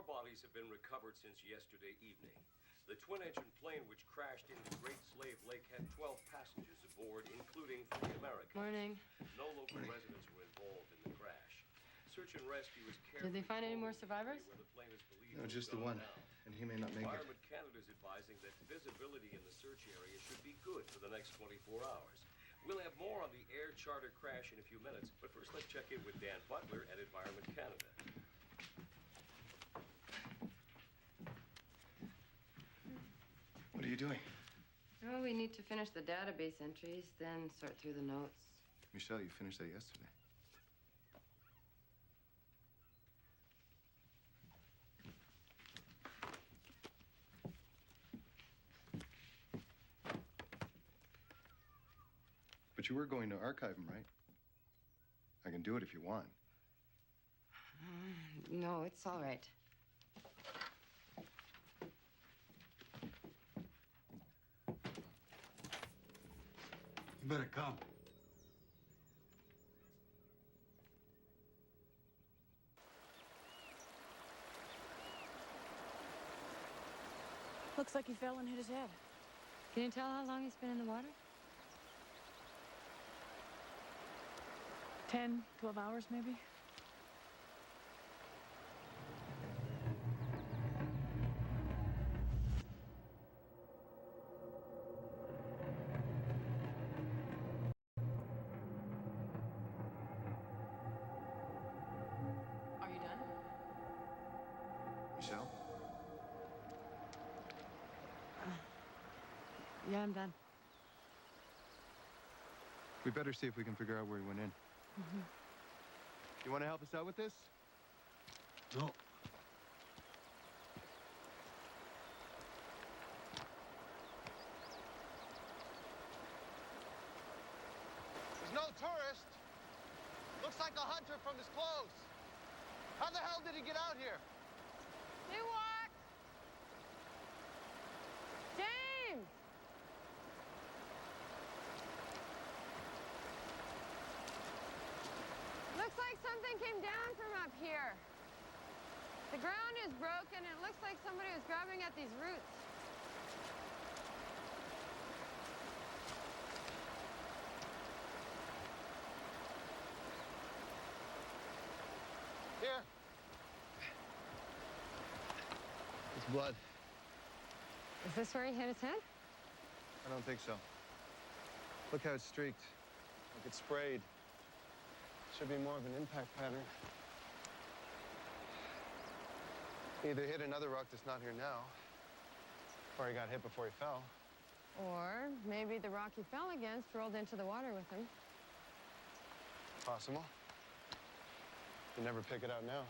More bodies have been recovered since yesterday evening. The twin-engine plane which crashed into Great Slave Lake had 12 passengers aboard, including 3 Americans. Morning. No local residents were involved in the crash. Search and rescue is carefully... Did they find any more survivors? Where the plane is believed No, to just have the one. gone down. And he may not make it. Environment Canada is advising that visibility in the search area should be good for the next 24 hours. We'll have more on the air charter crash in a few minutes, but first let's check in with Dan Butler at Environment Canada. What are you doing? Oh, we need to finish the database entries, then sort through the notes. Michelle, you finished that yesterday. But you were going to archive them, right? I can do it if you want. No, it's all right. You better come. Looks like he fell and hit his head. Can you tell how long he's been in the water? 10, 12 hours, maybe. Are you done? Michelle? Yeah, I'm done. We better see if we can figure out where he went in. You want to help us out with this? No. There's no tourist. Looks like a hunter from his clothes. How the hell did he get out here? He walked! James! Looks like something came down from up here. The ground is broken. It looks like somebody was grabbing at these roots. Here. It's blood. Is this where he hit his head? I don't think so. Look how it's streaked. Like it's sprayed. Should be more of an impact pattern. Either hit another rock that's not here now, or he got hit before he fell. Or maybe the rock he fell against rolled into the water with him. Possible. You never pick it out now.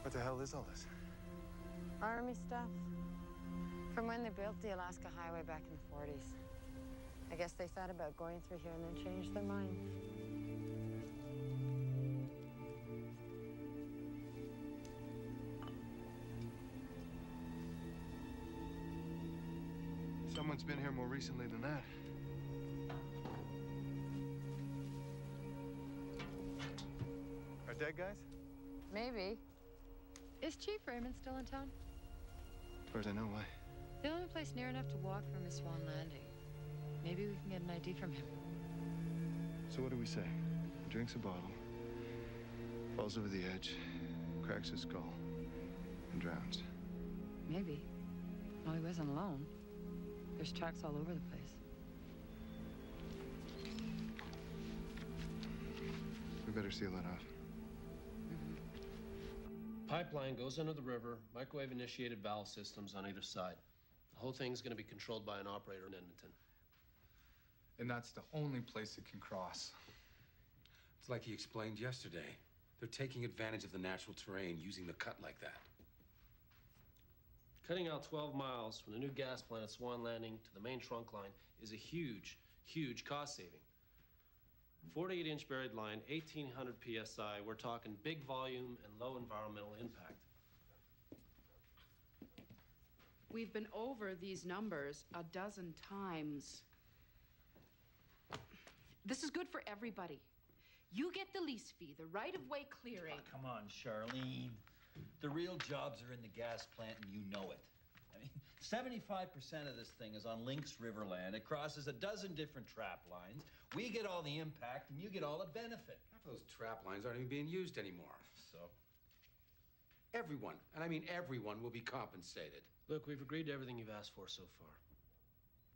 What the hell is all this? Army stuff. From when they built the Alaska Highway back in the 40s. I guess they thought about going through here and then changed their minds. Someone's been here more recently than that. Are dead guys? Maybe. Is Chief Raymond still in town? As far as I know, why? The only place near enough to walk from is Swan Landing. Maybe we can get an ID from him. So what do we say? He drinks a bottle, falls over the edge, cracks his skull, and drowns. Maybe. Well, he wasn't alone. There's tracks all over the place. We better seal that off. Pipeline goes under the river, microwave-initiated valve systems on either side. The whole thing's going to be controlled by an operator in Edmonton. And that's the only place it can cross. It's like he explained yesterday. They're taking advantage of the natural terrain, using the cut like that. Cutting out 12 miles from the new gas plant at Swan Landing to the main trunk line is a huge, huge cost saving. 48-inch buried line, 1,800 PSI. We're talking big volume and low environmental impact. We've been over these numbers a dozen times. This is good for everybody. You get the lease fee, the right-of-way clearing. Oh, come on, Charlene. The real jobs are in the gas plant, and you know it. I mean, 75% of this thing is on Lynx River land. It crosses a dozen different trap lines. We get all the impact, and you get all the benefit. Half those trap lines aren't even being used anymore. So? Everyone, and I mean everyone, will be compensated. Look, we've agreed to everything you've asked for so far.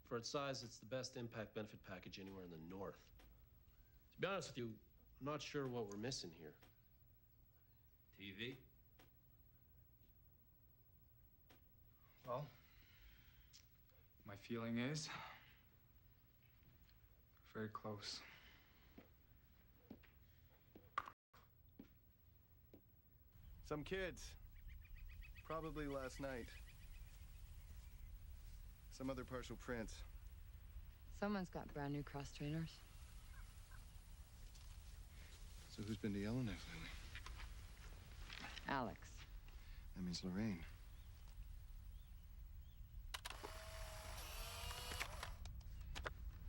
For its size, it's the best impact benefit package anywhere in the north. To be honest with you, I'm not sure what we're missing here. TV? Well, my feeling is very close. Some kids. Probably last night. Some other partial prints. Someone's got brand new cross trainers. So who's been to Yellowknife lately? Alex. That means Lorraine.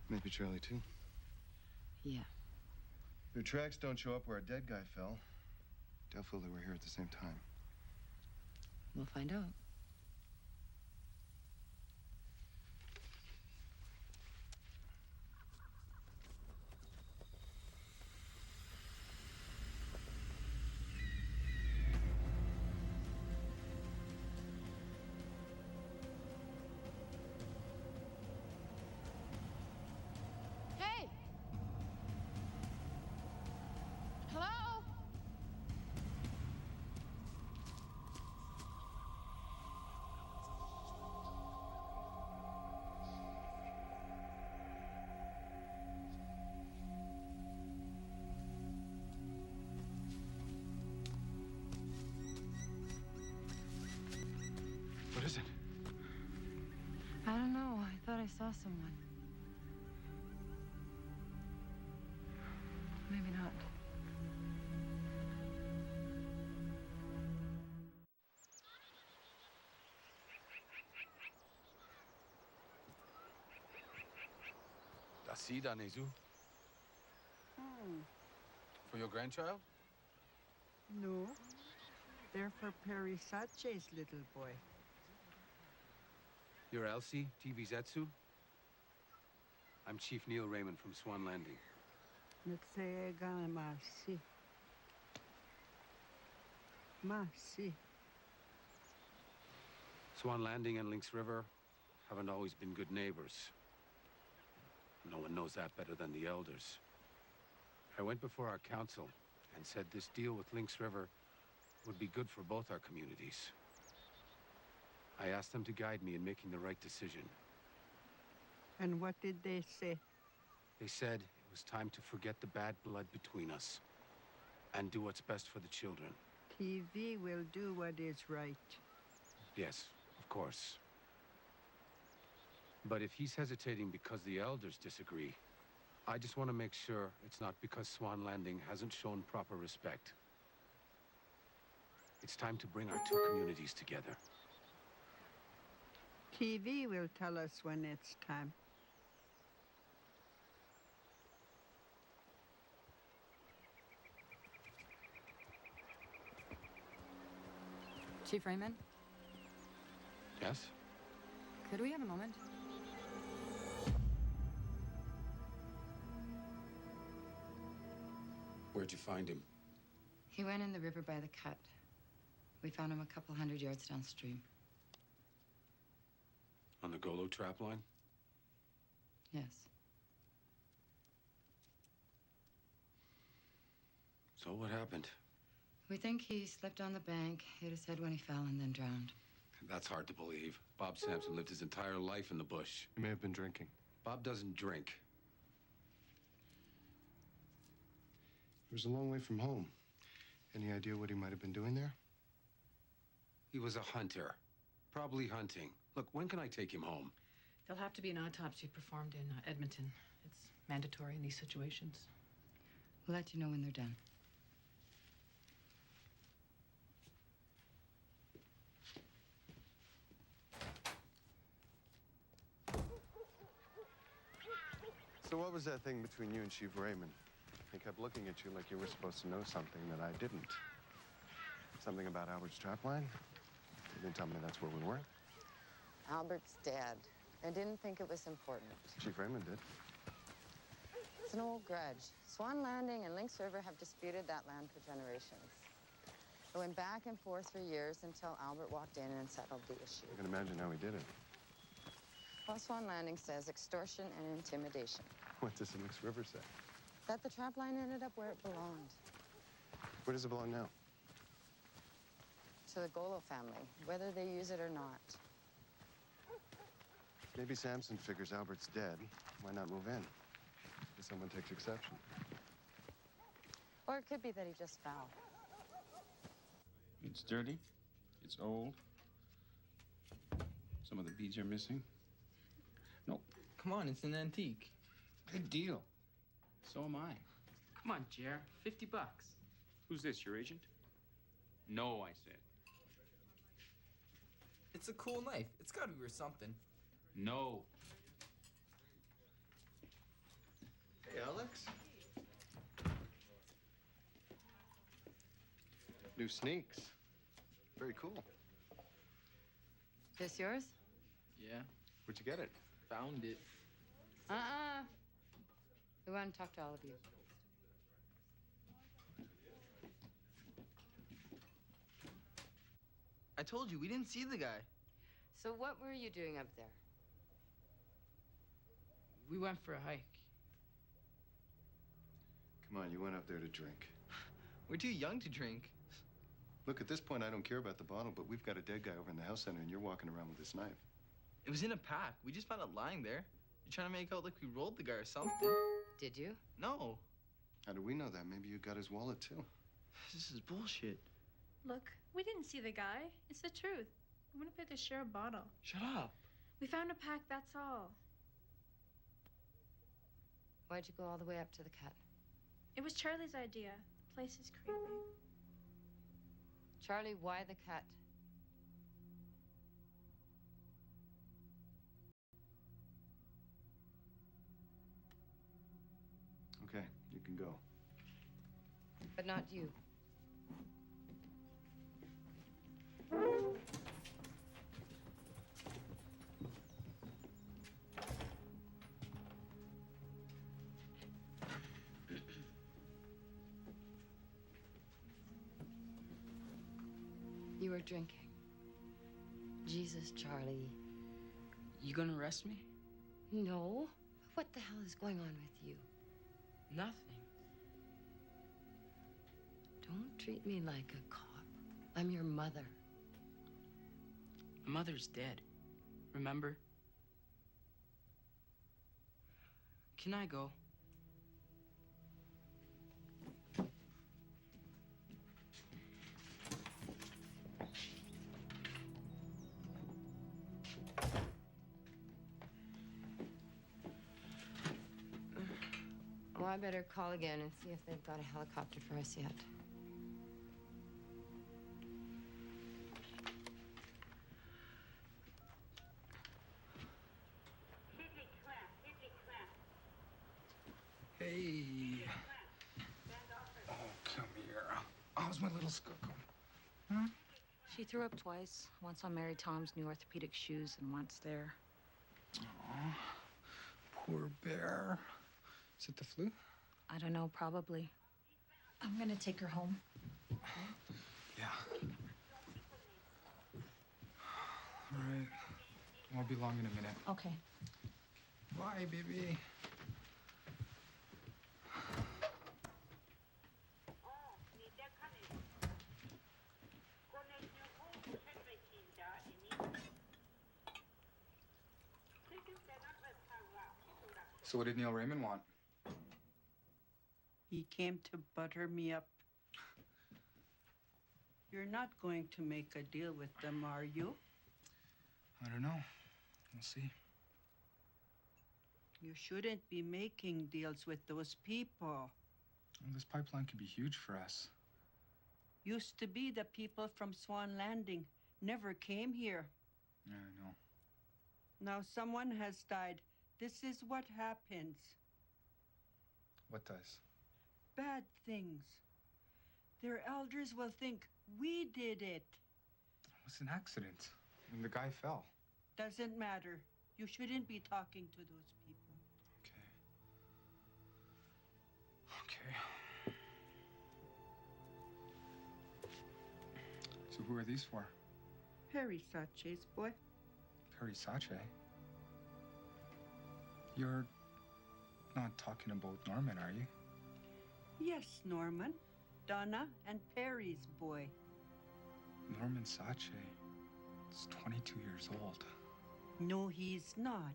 Maybe Charlie, too. Yeah. Their tracks don't show up where a dead guy fell. Doubtful they were here at the same time. We'll find out. Hey! Hello? What is it? I don't know. I thought I saw someone. Maybe not. Dasida, Nezu. For your grandchild? No, they're for Perry Sache's little boy. You're Elsie, TV Zetsu? I'm Chief Neil Raymond from Swan Landing. Mersi. Mersi. Swan Landing and Lynx River haven't always been good neighbors. No one knows that better than the elders. I went before our council and said this deal with Lynx River would be good for both our communities. I asked them to guide me in making the right decision. And what did they say? They said it was time to forget the bad blood between us and do what's best for the children. TV will do what is right. Yes, of course. But if he's hesitating because the elders disagree, I just want to make sure it's not because Swan Landing hasn't shown proper respect. It's time to bring our two communities together. TV will tell us when it's time. Chief Raymond, Yes? could we have a moment? Where'd you find him? He went in the river by the cut. We found him a couple 100 yards downstream. On the Golo trap line? Yes. So what happened? We think he slipped on the bank, hit his head when he fell, and then drowned. That's hard to believe. Bob Sampson lived his entire life in the bush. He may have been drinking. Bob doesn't drink. He was a long way from home. Any idea what he might have been doing there? He was a hunter. Probably hunting. Look, when can I take him home? There'll have to be an autopsy performed in Edmonton. It's mandatory in these situations. We'll let you know when they're done. So what was that thing between you and Chief Raymond? He kept looking at you like you were supposed to know something that I didn't. Something about Albert's trapline? You didn't tell me that's where we were. Albert's dead. I didn't think it was important. Chief Raymond did. It's an old grudge. Swan Landing and Lynx River have disputed that land for generations. It went back and forth for years until Albert walked in and settled the issue. I can imagine how he did it. Well, Swan Landing says extortion and intimidation. What does the Lynx River say? That the trap line ended up where it belonged. Where does it belong now? To the Golo family, whether they use it or not. Maybe Samson figures Albert's dead. Why not move in? If someone takes exception. Or it could be that he just fell. It's dirty. It's old. Some of the beads are missing. No, come on, it's an antique. Big deal. So am I. Come on, Jer. $50. Who's this, your agent? No, I said. It's a cool knife. It's gotta be worth something. No. Hey, Alex. New sneaks. Very cool. This yours? Yeah, Where'd you get it? found it. We want to talk to all of you. I told you, we didn't see the guy. So what were you doing up there? We went for a hike. Come on, you went up there to drink. We're too young to drink. Look, at this point, I don't care about the bottle, but we've got a dead guy over in the health center, and you're walking around with this knife. It was in a pack. We just found it lying there. You're trying to make out like we rolled the guy or something. Did you? No. How do we know that? Maybe you got his wallet, too. This is bullshit. Look, we didn't see the guy. It's the truth. We went up there to share a bottle. Shut up. We found a pack, that's all. Why'd you go all the way up to the cut? It was Charlie's idea. The place is creepy. Charlie, why the cut? Okay, you can go. But not you. You were drinking. Jesus, Charlie. You gonna arrest me? No. What the hell is going on with you? Nothing. Don't treat me like a cop. I'm your mother. My mother's dead. Remember? Can I go? Well, I better call again and see if they've got a helicopter for us yet. Hey. Oh, come here. How's my little skookum? Huh? She threw up twice. Once on Mary Tom's new orthopedic shoes and once there. Oh, poor bear. Is it the flu? I don't know, probably. I'm gonna take her home. Yeah. All right. Won't be long in a minute. Okay. Bye, baby. So what did Neil Raymond want? He came to butter me up. You're not going to make a deal with them, are you? I don't know. We'll see. You shouldn't be making deals with those people. Well, this pipeline could be huge for us. Used to be the people from Swan Landing never came here. Yeah, I know. Now someone has died. This is what happens. What does? Bad things. Their elders will think we did it. It was an accident. I mean, the guy fell. Doesn't matter. You shouldn't be talking to those people. Okay. So who are these for? Perry Sache's boy. Perry Sache? You're not talking about Norman, are you? Yes, Norman. Donna and Perry's boy. Norman Sache is 22 years old. No, he's not.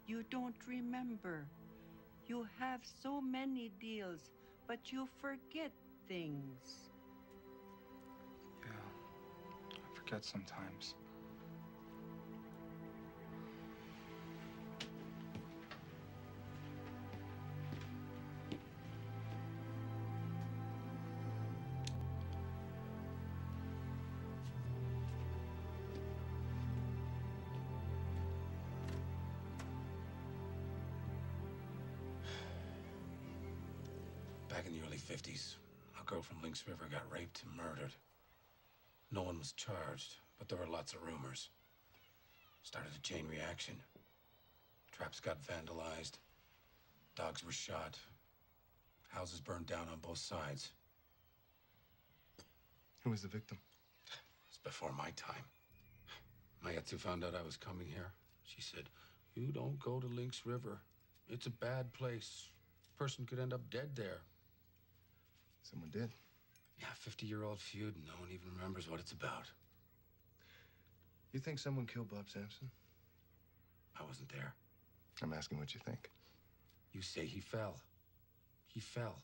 You don't remember. You have so many deals, but you forget things. Yeah, I forget sometimes. Back in the early 50s, a girl from Lynx River got raped and murdered. No one was charged, but there were lots of rumors. Started a chain reaction. Traps got vandalized. Dogs were shot. Houses burned down on both sides. Who was the victim? It's before my time. Mayatsu found out I was coming here. She said, "You don't go to Lynx River. It's a bad place. Person could end up dead there." Someone did. Yeah, 50-year-old feud, and no one even remembers what it's about. You think someone killed Bob Sampson? I wasn't there. I'm asking what you think. You say he fell. He fell.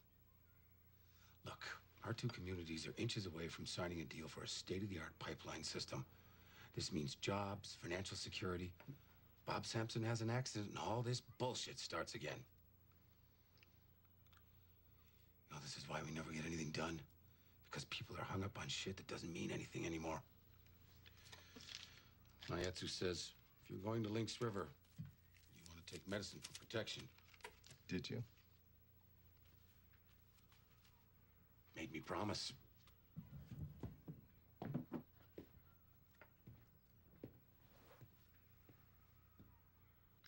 Look, our two communities are inches away from signing a deal for a state-of-the-art pipeline system. This means jobs, financial security. Bob Sampson has an accident, and all this bullshit starts again. You know, this is why we never get anything done. Because people are hung up on shit that doesn't mean anything anymore. Mayatsu says, if you're going to Lynx River, you want to take medicine for protection. Did you? Made me promise.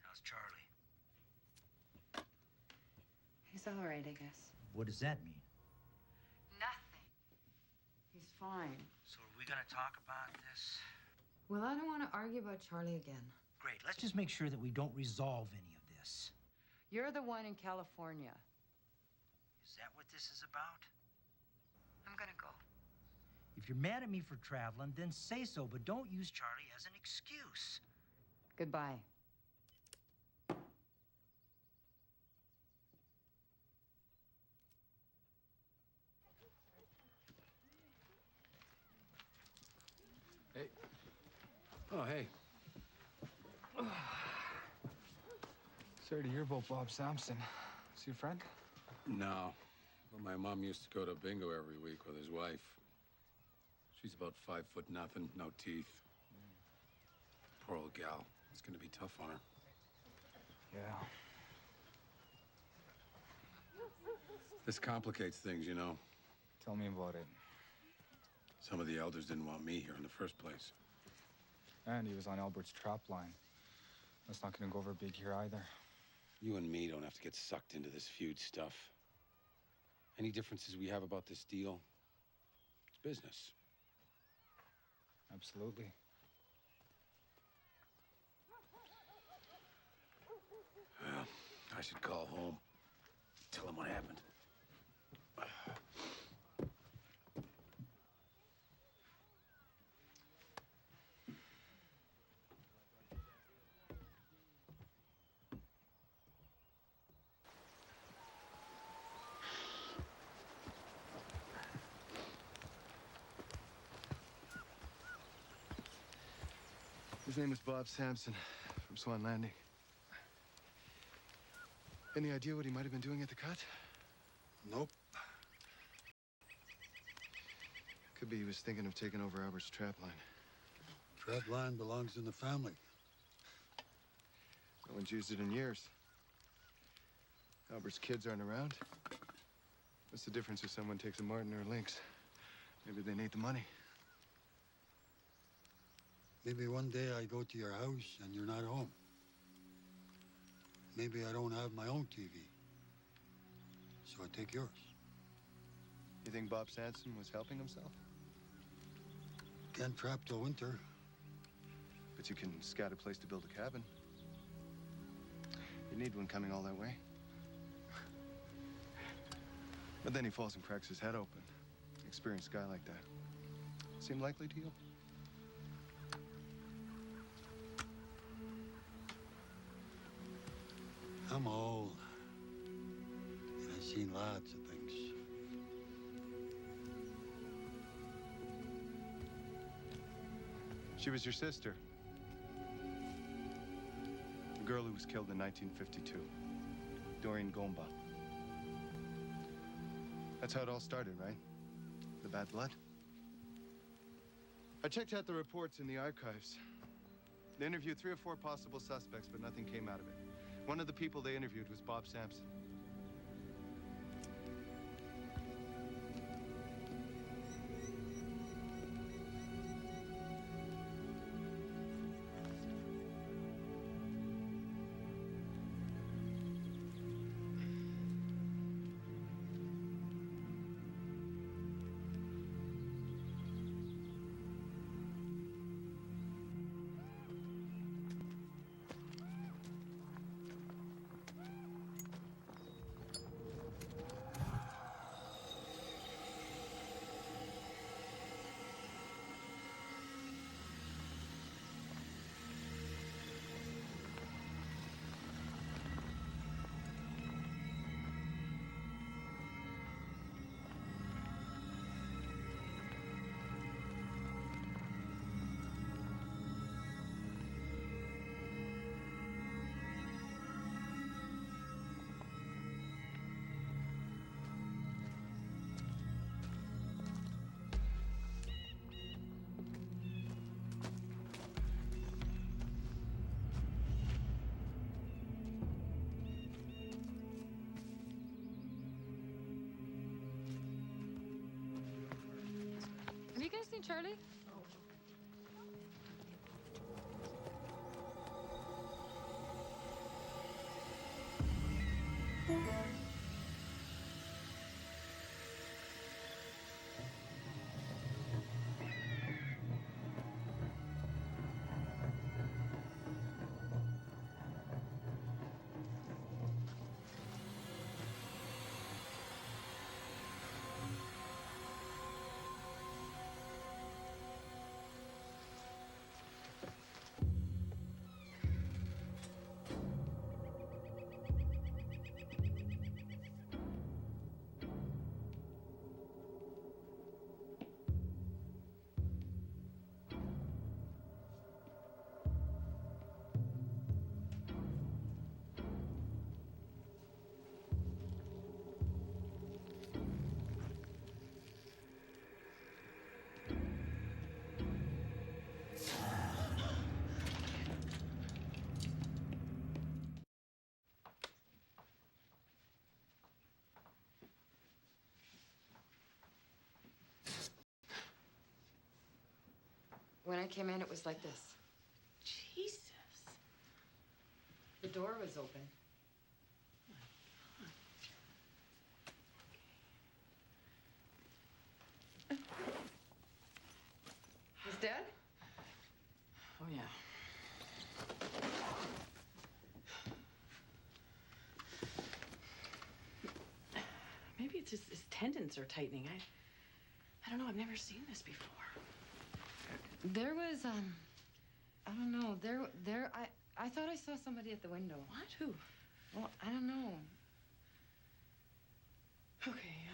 How's Charlie? He's all right, I guess. What does that mean? Nothing. He's fine. So are we gonna talk about this? Well, I don't want to argue about Charlie again. Great. Let's just make sure that we don't resolve any of this. You're the one in California. Is that what this is about? I'm gonna go. If you're mad at me for traveling, then say so, but don't use Charlie as an excuse. Goodbye. Hey. Oh, hey. Sorry to hear about Bob Sampson. Is he a friend? No. But my mom used to go to bingo every week with his wife. She's about 5'0", no teeth. Poor old gal. It's gonna be tough on her. Yeah. This complicates things, you know. Tell me about it. Some of the elders didn't want me here in the first place. And he was on Albert's trap line. That's not gonna go over big here either. You and me don't have to get sucked into this feud stuff. Any differences we have about this deal, it's business. Absolutely. Well, I should call home, tell him what happened. His name is Bob Sampson from Swan Landing. Any idea what he might have been doing at the cut? Nope. Could be he was thinking of taking over Albert's trap line. Trap line belongs in the family. No one's used it in years. Albert's kids aren't around. What's the difference if someone takes a Martin or a Lynx? Maybe they need the money. Maybe one day I go to your house and you're not home. Maybe I don't have my own TV. So I take yours. You think Bob Sampson was helping himself? Can't trap till winter. But you can scout a place to build a cabin. You need one coming all that way. But then he falls and cracks his head open. Experienced guy like that. Seem likely to you? I'm old. And I've seen lots of things. She was your sister. The girl who was killed in 1952. Doreen Gomba. That's how it all started, right? The bad blood? I checked out the reports in the archives. They interviewed 3 or 4 possible suspects, but nothing came out of it. One of the people they interviewed was Bob Sampson. Have you guys seen Charlie? When I came in, it was like this. Jesus. The door was open. He's dead? Oh, yeah. Maybe it's his tendons are tightening. I don't know. I've never seen this before. There was, I don't know. I thought I saw somebody at the window. What? Who? Well, I don't know. Okay,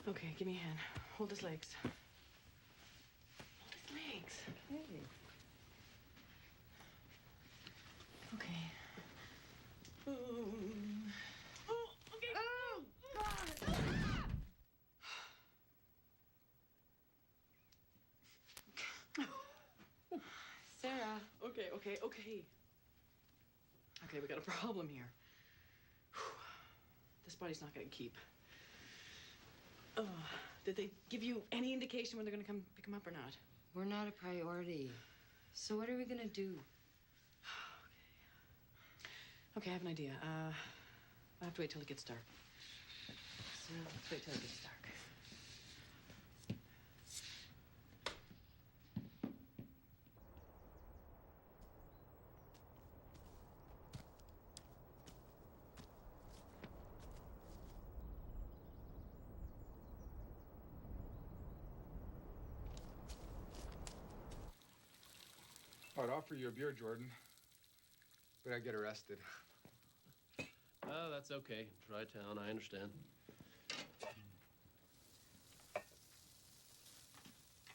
okay, give me a hand. Hold his legs. Hold his legs. Okay. Okay. Sarah. Okay. Okay, we got a problem here. This body's not gonna keep. Did they give you any indication when they're gonna come pick him up or not? We're not a priority. So what are we gonna do? Okay, I have an idea. I'll have to wait till it gets dark. So let's wait till it gets dark. I'd offer you a beer, Jordan, but I'd get arrested. Oh, that's okay. Dry town, I understand.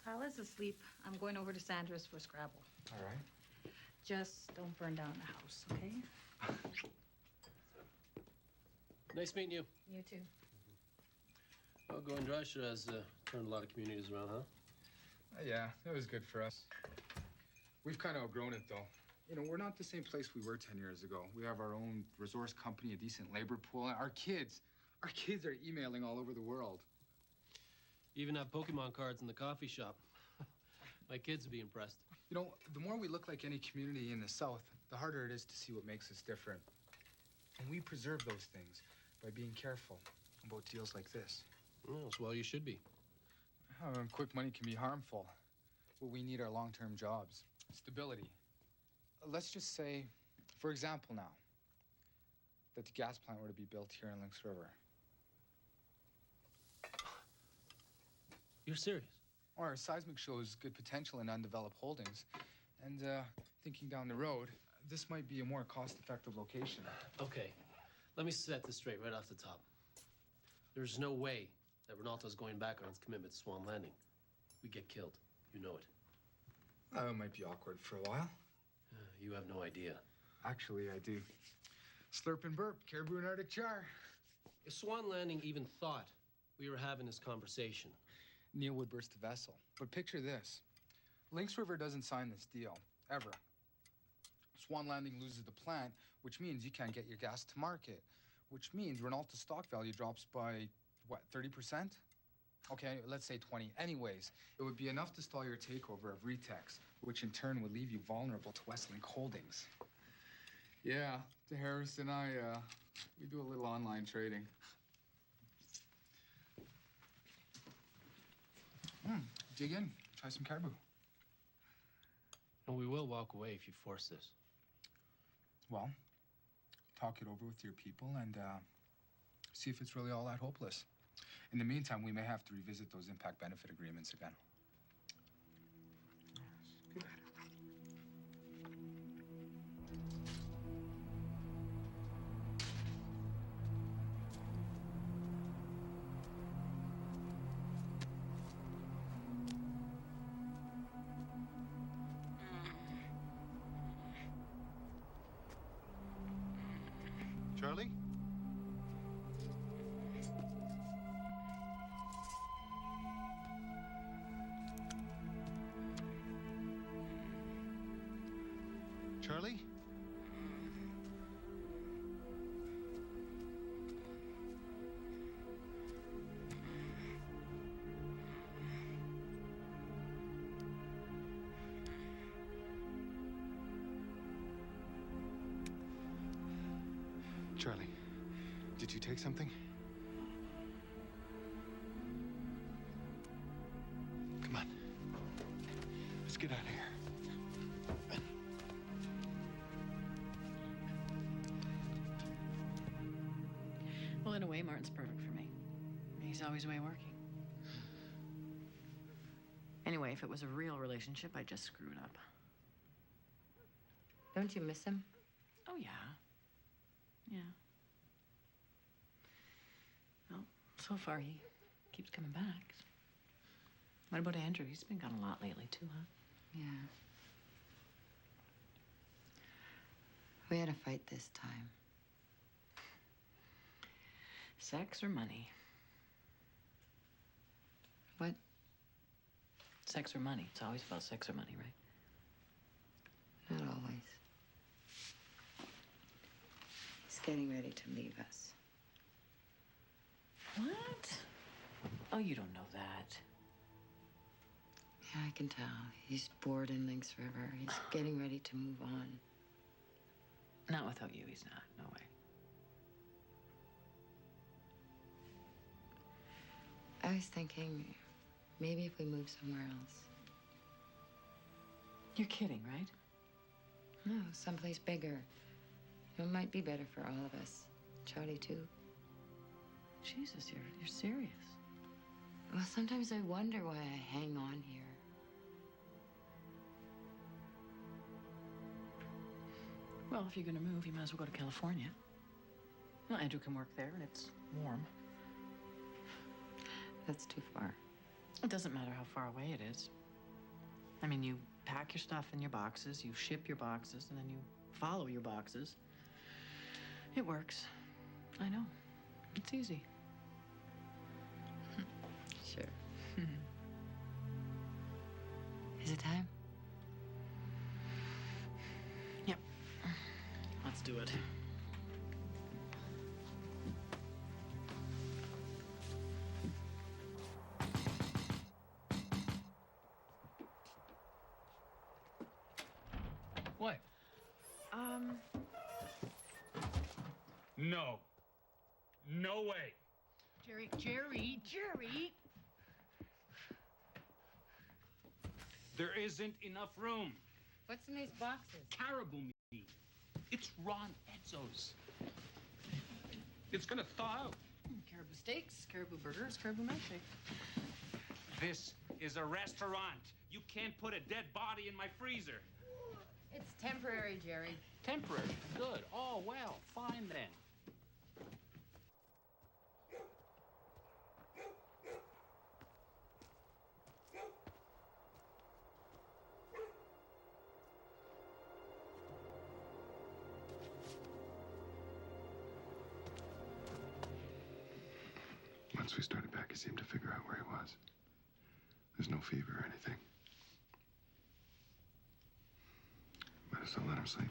Kyle is asleep. I'm going over to Sandra's for Scrabble. All right. Just don't burn down the house, okay? Nice meeting you. You too. Well, going dry sure has turned a lot of communities around, huh? Yeah, that was good for us. We've kind of outgrown it, though. You know, we're not the same place we were 10 years ago. We have our own resource company, a decent labor pool. Our kids are emailing all over the world. Even have Pokemon cards in the coffee shop. My kids would be impressed. You know, the more we look like any community in the South, the harder it is to see what makes us different. And we preserve those things by being careful about deals like this. Well, you should be. Quick money can be harmful. What we need are long-term jobs, stability. Let's just say, for example now, that the gas plant were to be built here in Lynx River. You're serious? Our seismic shows good potential in undeveloped holdings. And thinking down the road, this might be a more cost-effective location. Okay, let me set this straight right off the top. There's no way that Ronaldo's going back on his commitment to Swan Landing. We get killed. You know it. It might be awkward for a while. You have no idea. Actually, I do. Slurp and burp, caribou and Arctic char. If Swan Landing even thought we were having this conversation, Neil would burst the vessel. But picture this. Lynx River doesn't sign this deal, ever. Swan Landing loses the plant, which means you can't get your gas to market, which means Ronaldo's stock value drops by, what, 30%? Okay, let's say 20. Anyways, it would be enough to stall your takeover of Retex, which in turn would leave you vulnerable to Westlink Holdings. Yeah, to Harris and I, we do a little online trading. Dig in, try some caribou. and we will walk away if you force this. Well, talk it over with your people and see if it's really all that hopeless. In the meantime, we may have to revisit those impact benefit agreements again. Good. Charlie? Charlie? Charlie, did you take something? Come on. Let's get out of here. Well, in a way, Martin's perfect for me. He's always away working. Anyway, if it was a real relationship, I'd just screw it up. Don't you miss him? Oh, yeah. Yeah. Well, so far he keeps coming back. What about Andrew? He's been gone a lot lately, too, huh? Yeah. We had a fight this time. Sex or money? What? Sex or money. It's always about sex or money, right? Not always. He's getting ready to leave us. What? Oh, you don't know that. Yeah, I can tell. He's bored in Lynx River. He's getting ready to move on. Not without you, he's not. No way. I was thinking, maybe if we move somewhere else. You're kidding, right? No, someplace bigger. It might be better for all of us. Charlie, too. Jesus, you're serious. Well, sometimes I wonder why I hang on here. Well, if you're gonna move, you might as well go to California. Well, Andrew can work there, and it's warm. That's too far. It doesn't matter how far away it is. I mean, you pack your stuff in your boxes, you ship your boxes, and then you follow your boxes. It works. I know. It's easy. Sure. Is it time? Yep. Let's do it. What? No. No way. Jerry. There isn't enough room. What's in these boxes? Caribou meat. It's raw Etzos. It's gonna thaw out. Caribou steaks, caribou burgers, caribou milkshake. This is a restaurant. You can't put a dead body in my freezer. It's temporary, Jerry. Temporary. Good. Oh, well, fine then. Once we started back, he seemed to figure out where he was. There's no fever or anything. Might as well let him sleep.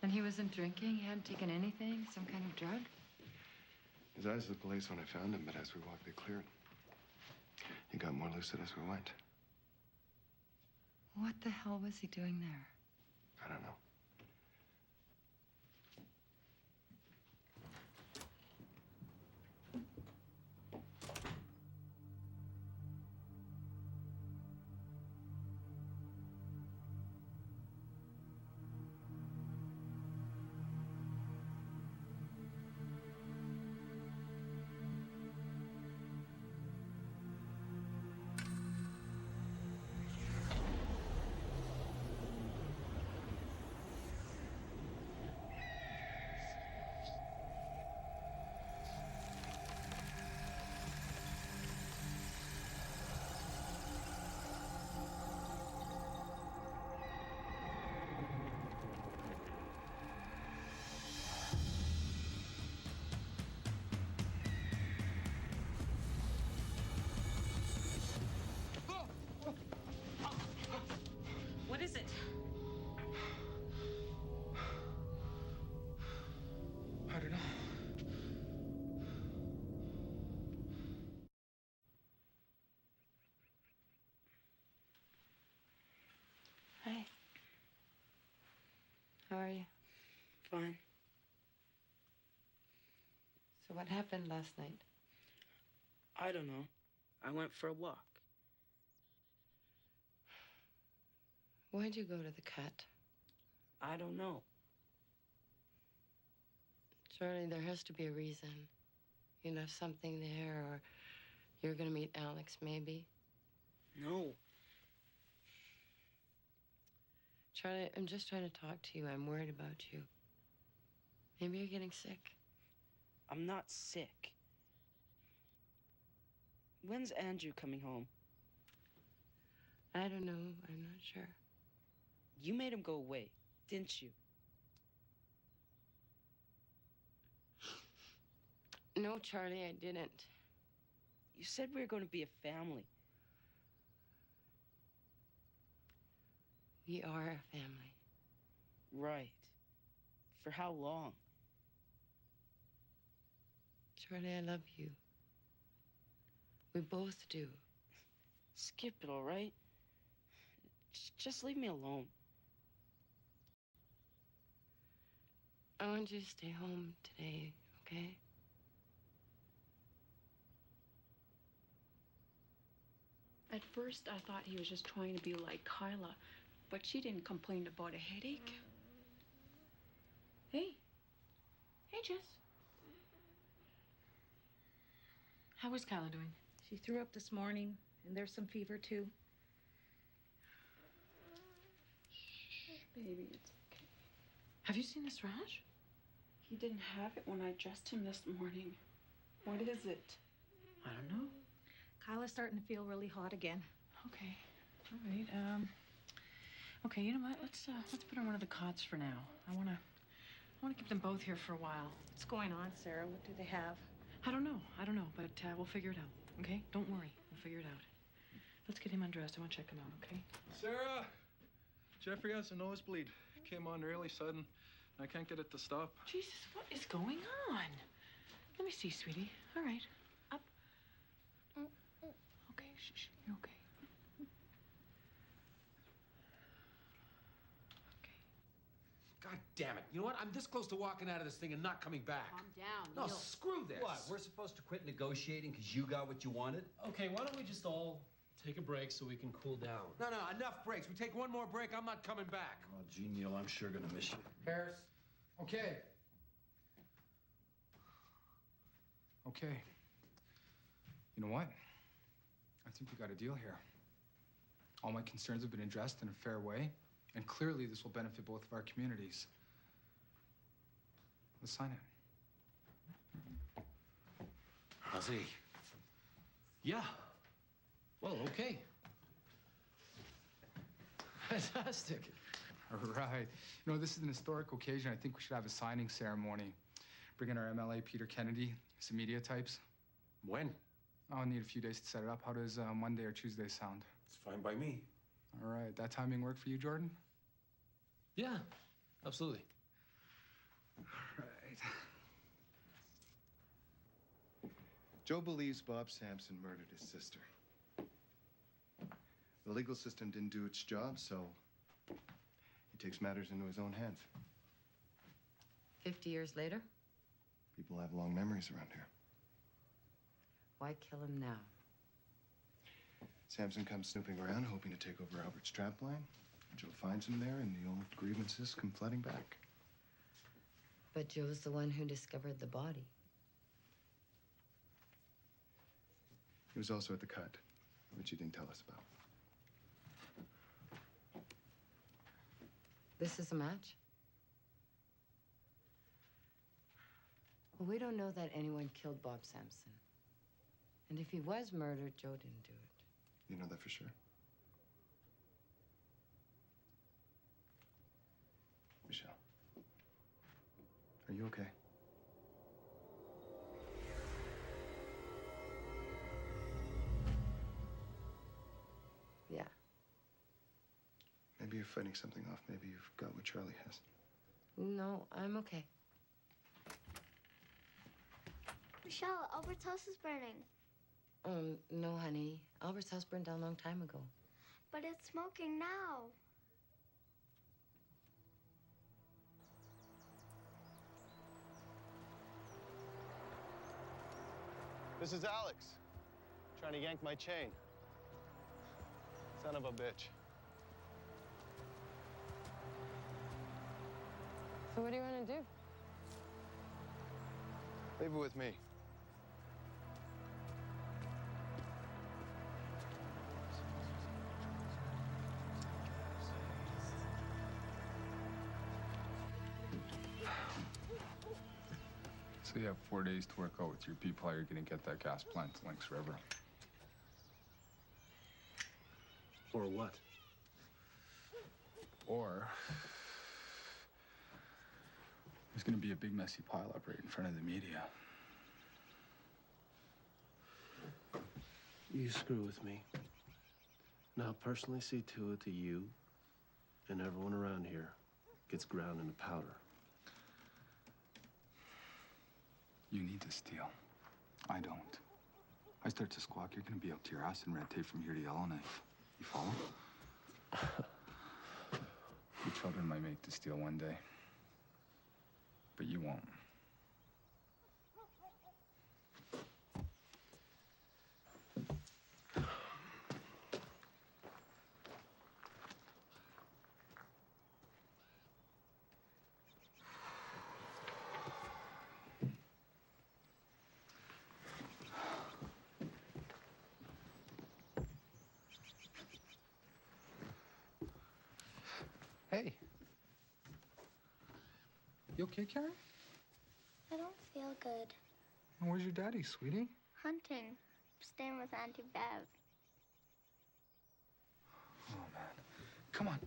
And he wasn't drinking? He hadn't taken anything? Some kind of drug? His eyes looked glazed when I found him, but as we walked, they cleared. He got more lucid as we went. What the hell was he doing there? I don't know. What is it? I don't know. Hi. How are you? Fine. So what happened last night? I don't know. I went for a walk. Why'd you go to the cut? I don't know. Charlie, there has to be a reason. You know, something there, or you're gonna meet Alex, maybe. No. Charlie, I'm just trying to talk to you. I'm worried about you. Maybe you're getting sick. I'm not sick. When's Andrew coming home? I don't know. I'm not sure. You made him go away, didn't you? No, Charlie, I didn't. You said we were going to be a family. We are a family. Right. For how long? Charlie, I love you. We both do. Skip it, all right? Just leave me alone. I want you to stay home today, okay? At first, I thought he was just trying to be like Kyla, but she didn't complain about a headache. Hey. Hey, Jess. How is Kyla doing? She threw up this morning, and there's some fever, too. Shh, baby, it's okay. Have you seen this rash? He didn't have it when I dressed him this morning. What is it? I don't know. Kyla's starting to feel really hot again. Okay. All right. Okay, you know what? Let's put her on one of the cots for now. I wanna keep them both here for a while. What's going on, Sarah? What do they have? I don't know, but we'll figure it out, okay? Don't worry, we'll figure it out. Let's get him undressed. I want to check him out, okay? Sarah! Jeffrey has a nosebleed. Came on really sudden. I can't get it to stop. Jesus, what is going on? Let me see, sweetie. All right, up. Okay, shh, you're okay. God damn it. You know what? I'm this close to walking out of this thing and not coming back. Calm down. No, Neil. screw this. What, we're supposed to quit negotiating because you got what you wanted? Okay, why don't we just all take a break so we can cool down? No, enough breaks. We take one more break, I'm not coming back. Oh, gee, Neil, I'm sure gonna miss you. Harris. Okay. Okay. You know what? I think we got a deal here. All my concerns have been addressed in a fair way, and clearly this will benefit both of our communities. Let's sign it. Ozzy. Yeah. Well, okay. Fantastic. All right. You know, this is an historic occasion. I think we should have a signing ceremony. Bring in our MLA, Peter Kennedy, some media types. When? I'll need a few days to set it up. How does Monday or Tuesday sound? It's fine by me. All right. That timing work for you, Jordan? Yeah, absolutely. All right. Joe believes Bob Sampson murdered his sister. The legal system didn't do its job, so he takes matters into his own hands. 50 years later, People have long memories around here. why kill him now? Sampson comes snooping around, hoping to take over Albert's trap line. Joe finds him there, and the old grievances come flooding back. But Joe's the one who discovered the body. He was also at the cut, which he didn't tell us about. This is a match? Well, we don't know that anyone killed Bob Sampson. And if he was murdered, Joe didn't do it. You know that for sure? Michelle, are you okay? Yeah. Maybe you're fighting something off. Maybe you've got what Charlie has. No, I'm okay. Michelle, Albert's house is burning. No, honey. Albert's house burned down a long time ago. But it's smoking now. This is Alex, trying to yank my chain. Son of a bitch. So what do you want to do? Leave it with me. So you have 4 days to work out with your people how you're gonna get that gas plant to Lynx River. Or what? Or there's gonna be a big messy pileup right in front of the media. You screw with me. Now personally see to it that you and everyone around here gets ground into powder. You need to steal. I don't. I start to squawk, you're gonna be up to your ass in red tape from here to Yellowknife. You follow? Your children might make the steal one day, but you won't. Hey. You okay, Karen? I don't feel good. And where's your daddy, sweetie? Hunting. Staying with Auntie Bev. Oh, man. Come on.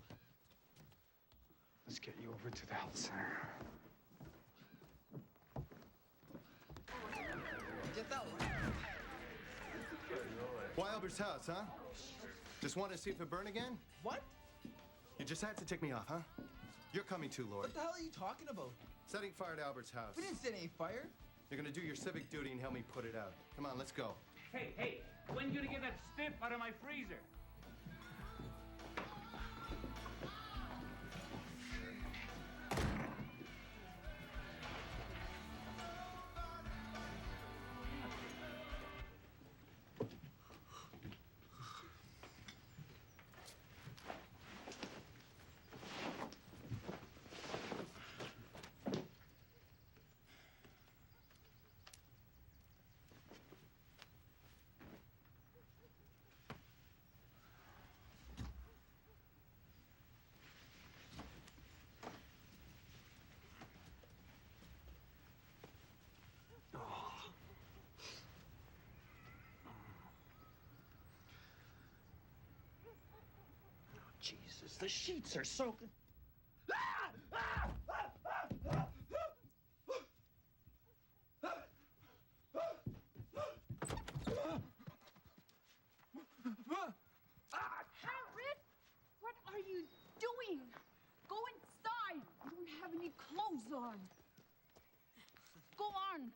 Let's get you over to the health center. Why Albert's house, huh? Just wanted to see if it burned again? What? You just had to tick me off, huh? You're coming too, Lord. What the hell are you talking about? Setting fire to Albert's house. We didn't set any fire. You're gonna do your civic duty and help me put it out. Come on, let's go. Hey, when you gonna get that stiff out of my freezer? Jesus, the sheets are soaking. Harriet, what are you doing? Go inside. You don't have any clothes on. Go on.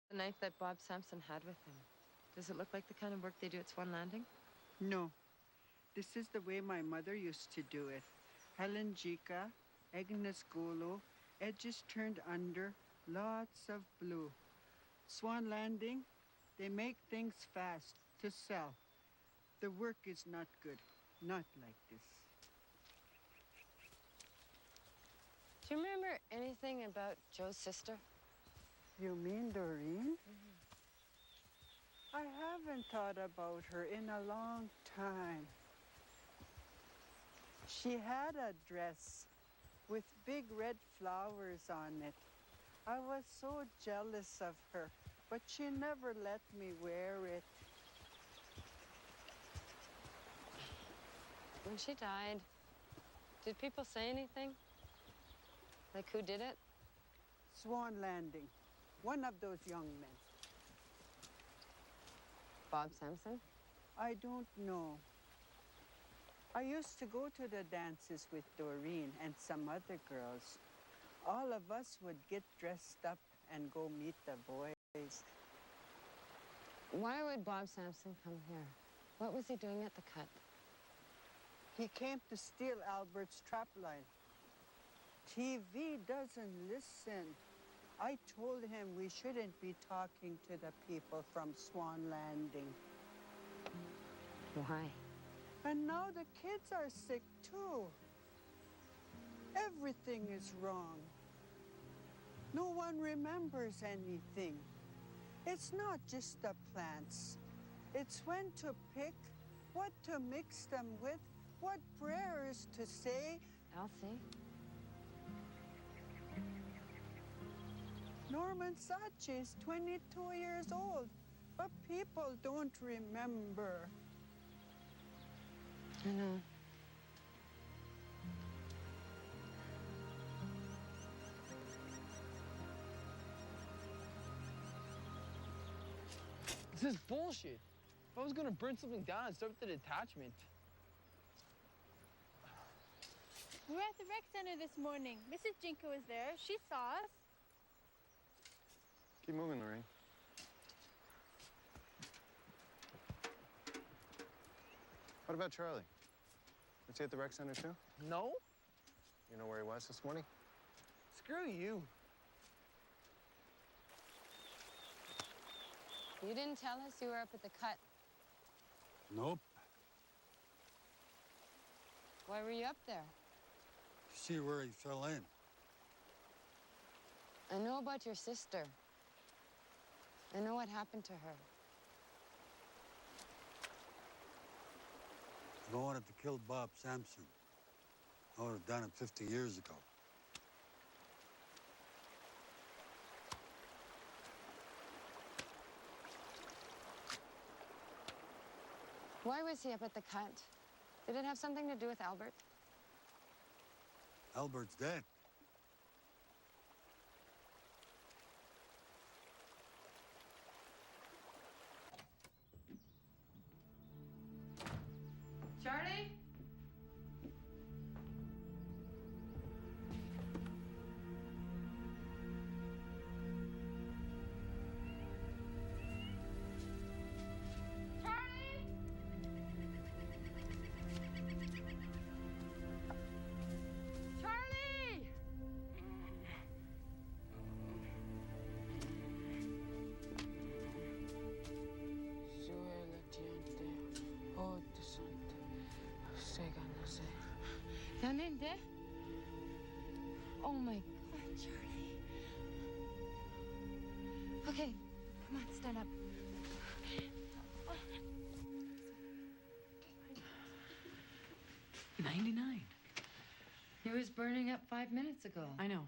The knife that Bob Sampson had with him. Does it look like the kind of work they do at Swan Landing? No. This is the way my mother used to do it. Helenjika, Agnes Golo, edges turned under, lots of blue. Swan Landing, they make things fast to sell. The work is not good, not like this. Do you remember anything about Joe's sister? You mean Doreen? I haven't thought about her in a long time. She had a dress with big red flowers on it. I was so jealous of her, but she never let me wear it. When she died, did people say anything? Like who did it? Swan Landing. One of those young men. Bob Sampson? I don't know. I used to go to the dances with Doreen and some other girls. All of us would get dressed up and go meet the boys. Why would Bob Sampson come here? What was he doing at the cut? He came to steal Albert's trapline. TV doesn't listen. I told him we shouldn't be talking to the people from Swan Landing. Why? And now the kids are sick too. Everything is wrong. No one remembers anything. It's not just the plants. It's when to pick, what to mix them with, what prayers to say. Elsie? Norman Sachi is 22 years old, but people don't remember. I know. This is bullshit. If I was gonna burn something down, I'd start with the detachment. We were at the rec center this morning. Mrs. Jinko was there. She saw us. Keep moving, Lorraine. What about Charlie? Was he at the rec center too? No? You know where he was this morning? Screw you. You didn't tell us you were up at the cut. Nope. Why were you up there? See where he fell in. I know about your sister. I know what happened to her. If I wanted to kill Bob Sampson, I would have done it 50 years ago. Why was he up at the cut? Did it have something to do with Albert? Albert's dead. Charlie? Charlie! Yanende? Oh my God, Charlie. Okay, come on, stand up. $99. It was burning up 5 minutes ago. I know.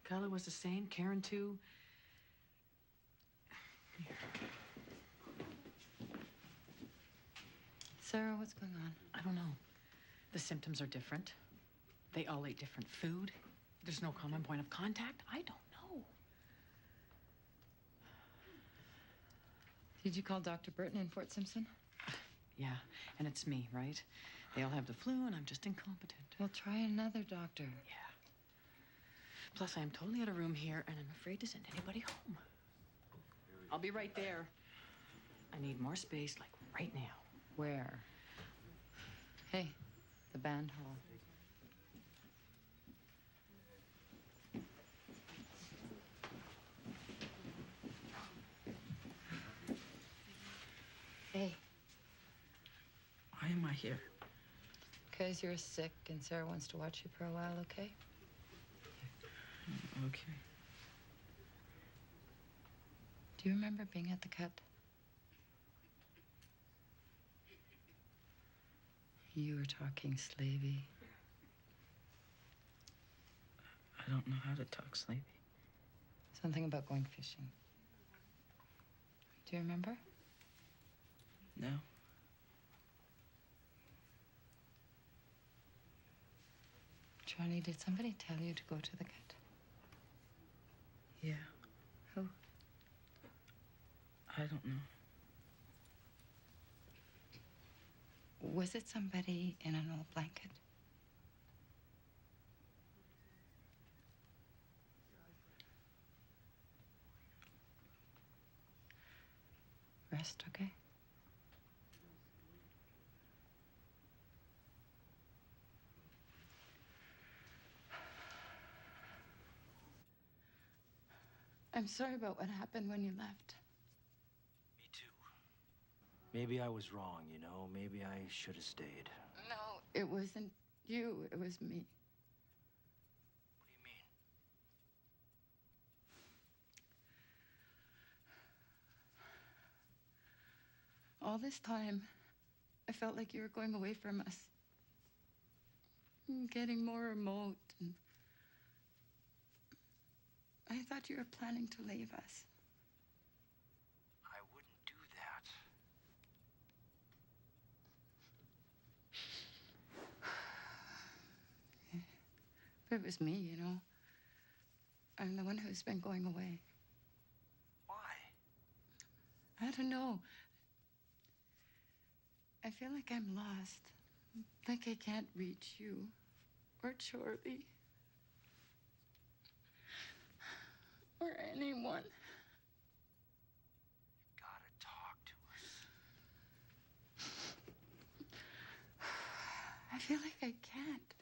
Kyla was the same, Karen too. Here. Sarah, what's going on? I don't know. The symptoms are different. They all ate different food. There's no common point of contact. I don't know. Did you call Dr. Burton in Fort Simpson? Yeah, and it's me, right? They all have the flu, and I'm just incompetent. Well, try another doctor. Yeah. Plus, I am totally out of room here, and I'm afraid to send anybody home. I'll be right there. I need more space, like right now. Where? Hey, the band hall. Hey. Why am I here? Because you're sick and Sarah wants to watch you for a while, okay? Okay. Do you remember being at the cut? You were talking slavey. I don't know how to talk slavey. Something about going fishing. Do you remember? No. Johnny, did somebody tell you to go to the cut? Yeah. Who? I don't know. Was it somebody in an old blanket? Rest, okay? I'm sorry about what happened when you left. Me too. Maybe I was wrong, you know? Maybe I should have stayed. No, it wasn't you, it was me. All this time, I felt like you were going away from us. Getting more remote, and I thought you were planning to leave us. I wouldn't do that. But it was me, you know. I'm the one who's been going away. Why? I don't know. I feel like I'm lost. Like I can't reach you or Charlie or anyone. You gotta talk to us. I feel like I can't.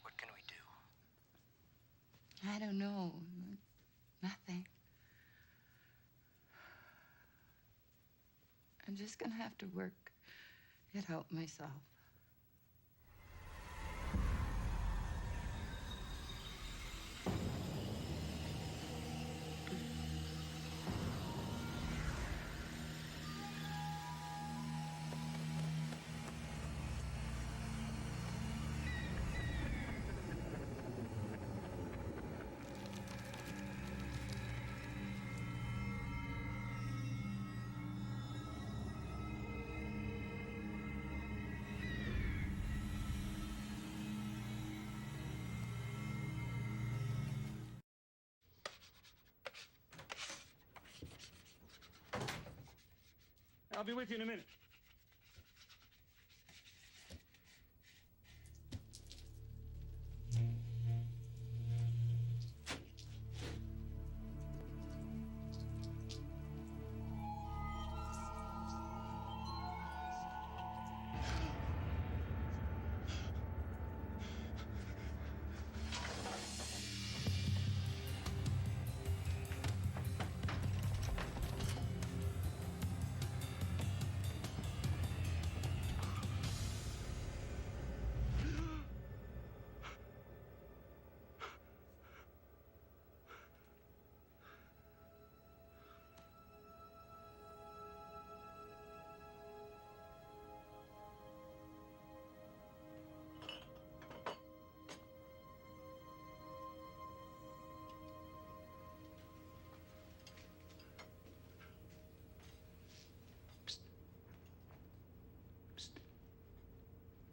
What can we do? I don't know. Nothing. I'm just gonna have to work it out myself. I'll be with you in a minute.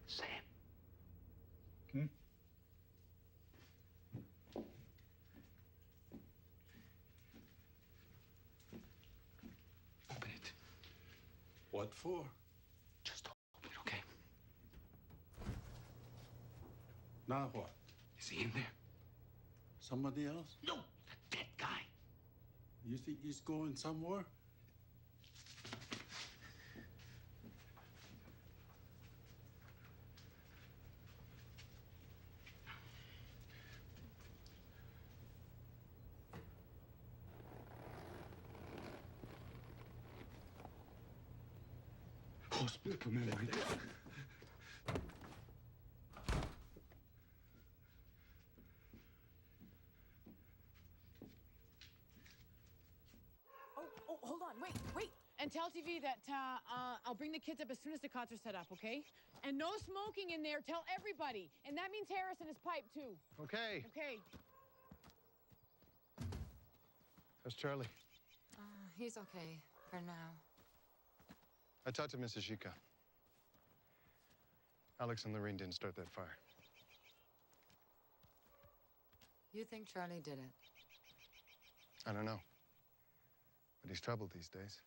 Sam. Open it. What for? Just open it, okay? Now what? Is he in there? Somebody else? No, the dead guy. You think he's going somewhere? Hospital, come in right there. Oh, hold on, wait. And tell TV that I'll bring the kids up as soon as the cots are set up, okay? And no smoking in there, tell everybody. And that means Harris and his pipe, too. Okay. Okay. How's Charlie? He's okay for now. I talked to Mrs. Shika. Alex and Lorene didn't start that fire. You think Charlie did it? I don't know. But he's troubled these days.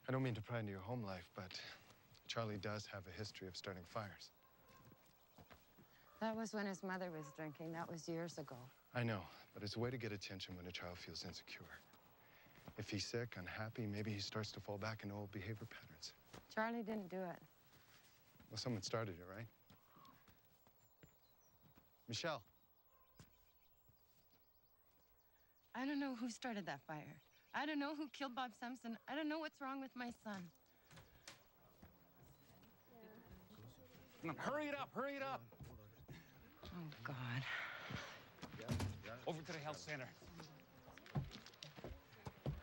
I don't mean to pry into your home life, but Charlie does have a history of starting fires. That was when his mother was drinking. That was years ago. I know, but it's a way to get attention when a child feels insecure. If he's sick, unhappy, maybe he starts to fall back into old behavior patterns. Charlie didn't do it. Well, someone started it, right? Michelle. I don't know who started that fire. I don't know who killed Bob Simpson. I don't know what's wrong with my son. Hurry it up, hurry it up. Oh, God. Over to the health center.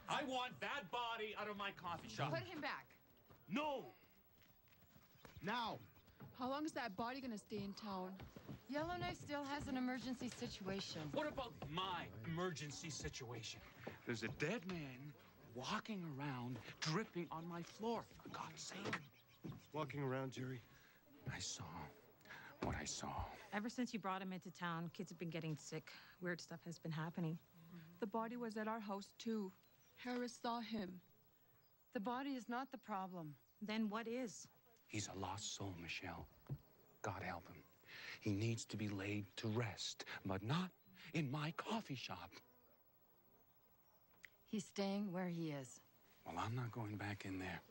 I want that body out of my coffee shop. Put him back. No! Now! How long is that body gonna stay in town? Yellowknife still has an emergency situation. What about my emergency situation? There's a dead man walking around, dripping on my floor, for God's sake. Walking around, Jerry? I saw what I saw. Ever since you brought him into town, kids have been getting sick. Weird stuff has been happening. The body was at our house, too. Harris saw him. The body is not the problem. Then what is? He's a lost soul, Michelle. God help him. He needs to be laid to rest, but not in my coffee shop. He's staying where he is. Well, I'm not going back in there.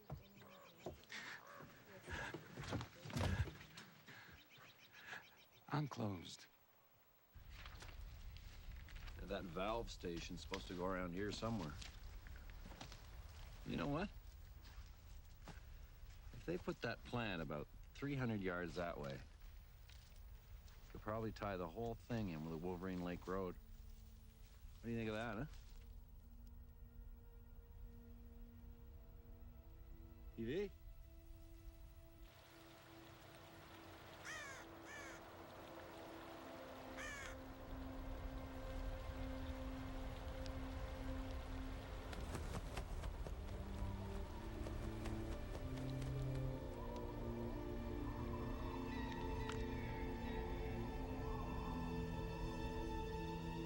I'm closed. That valve station's supposed to go around here somewhere. You know what? If they put that plant about 300 yards that way, could probably tie the whole thing in with the Wolverine Lake Road. What do you think of that, huh? TV?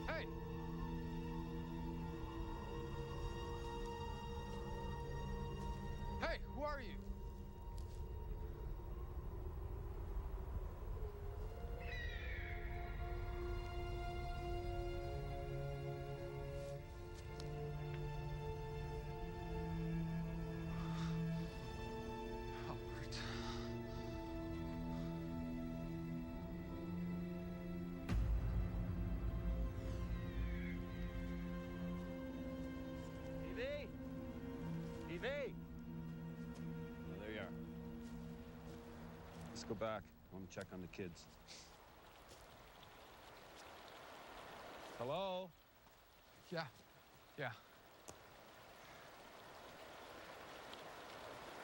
Hey! Hey, who are you? Albert. TV? TV? Oh, there you are. Let's go back. I want to check on the kids. Hello? Yeah. Yeah.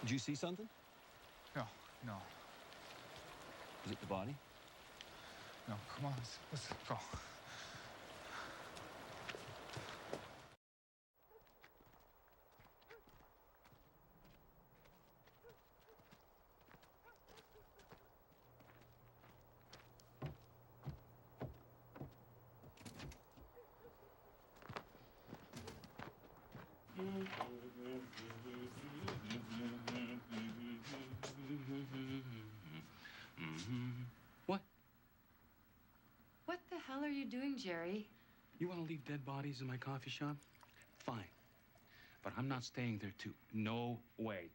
Did you see something? No, no. Is it the body? No, come on, let's go. What? What the hell are you doing, Jerry? You want to leave dead bodies in my coffee shop? Fine. But I'm not staying there, too. No way.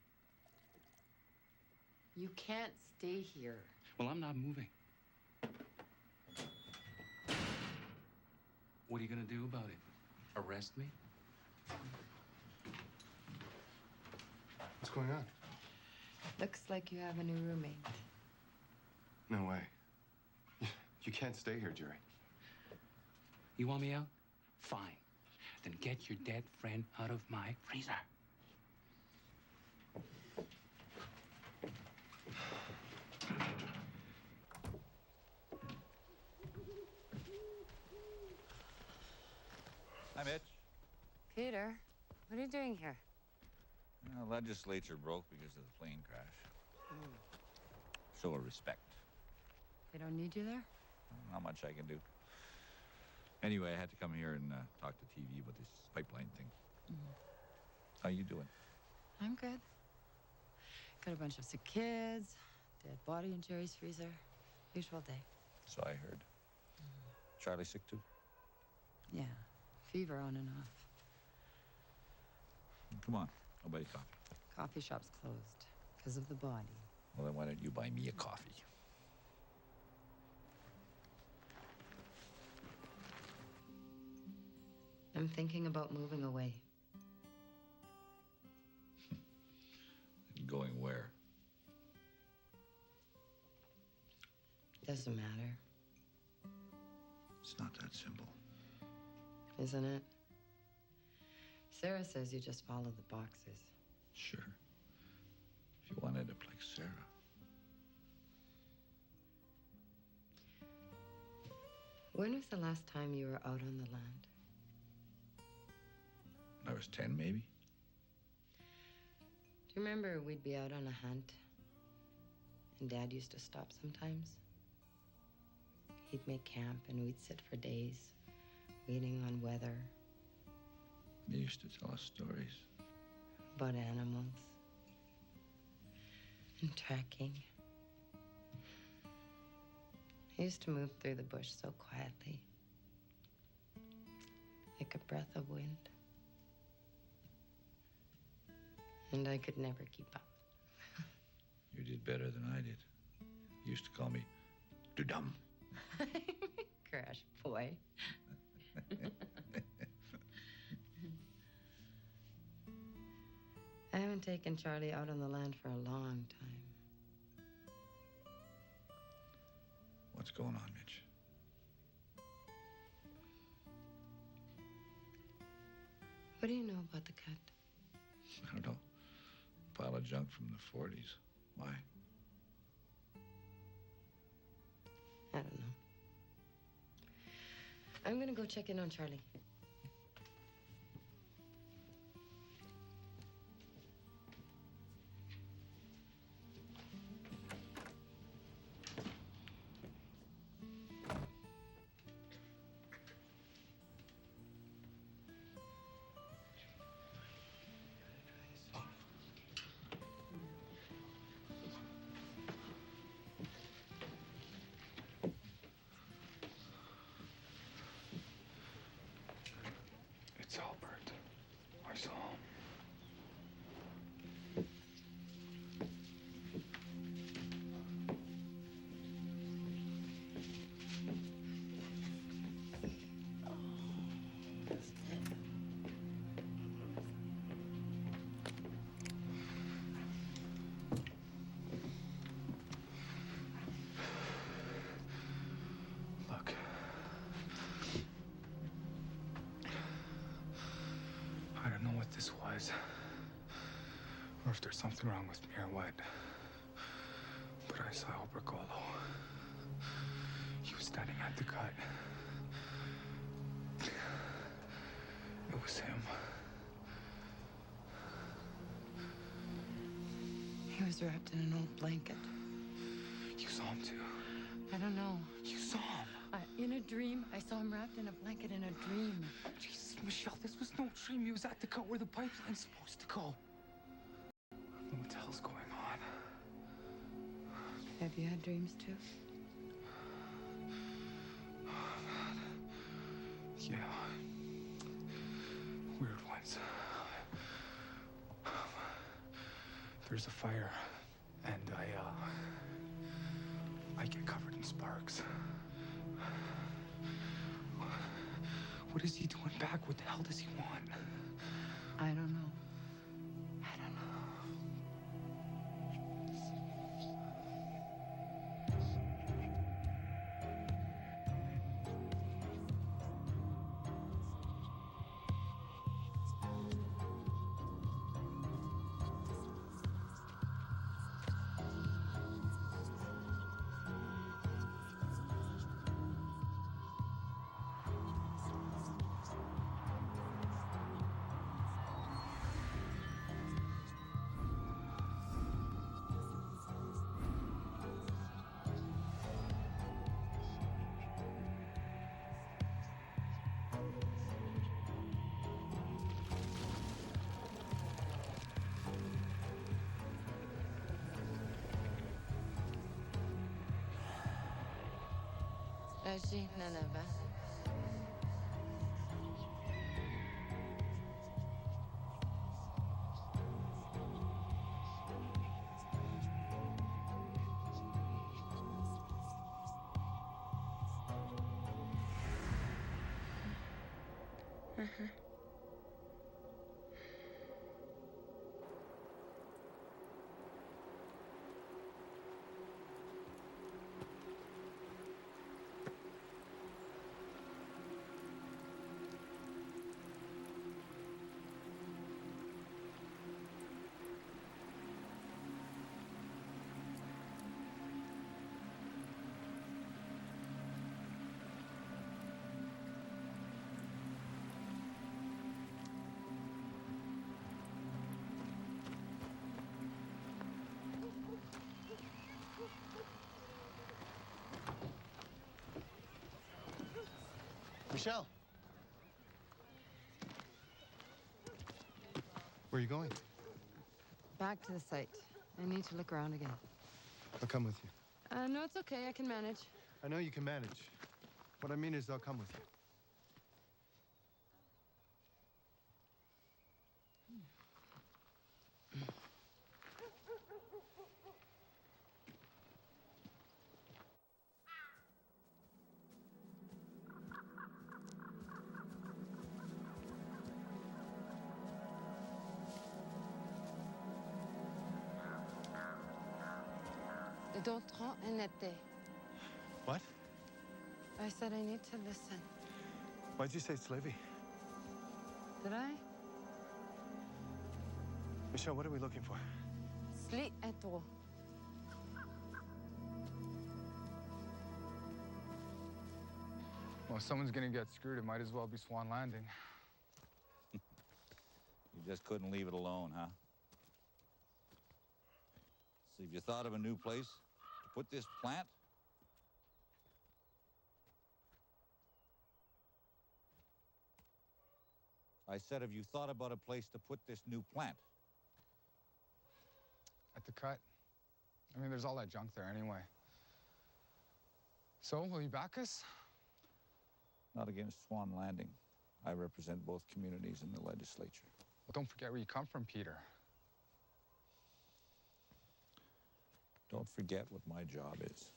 You can't stay here. Well, I'm not moving. What are you going to do about it? Arrest me? What's going on? Looks like you have a new roommate. No way. You can't stay here, Jerry. You want me out? Fine. Then get your dead friend out of my freezer. Hi, Mitch. Peter, what are you doing here? Legislature broke because of the plane crash. Show of respect. They don't need you there? Not much I can do. Anyway, I had to come here and talk to TV about this pipeline thing. How you doing? I'm good. Got a bunch of sick kids, dead body in Jerry's freezer. Usual day. So I heard. Charlie sick too? Yeah, fever on and off. Come on, I'll buy you coffee. Coffee shop's closed because of the body. Well, then why don't you buy me a coffee? I'm thinking about moving away. Going where? Doesn't matter, It's not that simple. isn't it? Sarah says you just follow the boxes. Sure. If you want to end up like Sarah. When was the last time you were out on the land? When I was 10, maybe. Do you remember we'd be out on a hunt? And Dad used to stop sometimes? He'd make camp and we'd sit for days, waiting on weather. He used to tell us stories. About animals. And tracking. He used to move through the bush so quietly. Like a breath of wind. And I could never keep up. You did better than I did. You used to call me too dumb. Crash boy. I haven't taken Charlie out on the land for a long time. What's going on, Mitch? What do you know about the cut? I don't know. Pile of junk from the 40s. Why? I don't know. I'm gonna go check in on Charlie. It's Albert. I saw him. Look. I don't know what this was, or if there's something wrong with me or what. But I saw Albert Golo. He was standing at the cut. It was him. He was wrapped in an old blanket. You saw him too? I don't know. You saw him? In a dream, I saw him wrapped in a blanket in a dream. Jesus, Michelle, this was no dream. He was at the cut where the pipeline's supposed to go. I don't know what the hell's going on. Have you had dreams too? Yeah. Weird ones. There's a fire, and I get covered in sparks. What is he doing back? What the hell does he want? I don't know. Raji, Nanava. Michelle. Where are you going? Back to the site. I need to look around again. I'll come with you. No, it's okay. I can manage. I know you can manage. What I mean is I'll come with you. D'autres en été. What? I said I need to listen. Why'd you say slavey? Did I? Michelle, what are we looking for? Sli etro. Well, if someone's gonna get screwed, it might as well be Swan Landing. You just couldn't leave it alone, huh? So have you thought of a new place to put this plant? I said, have you thought about a place to put this new plant? At the cut. I mean, there's all that junk there anyway. So, will you back us? Not against Swan Landing. I represent both communities in the legislature. Well, don't forget where you come from, Peter. Don't forget what my job is.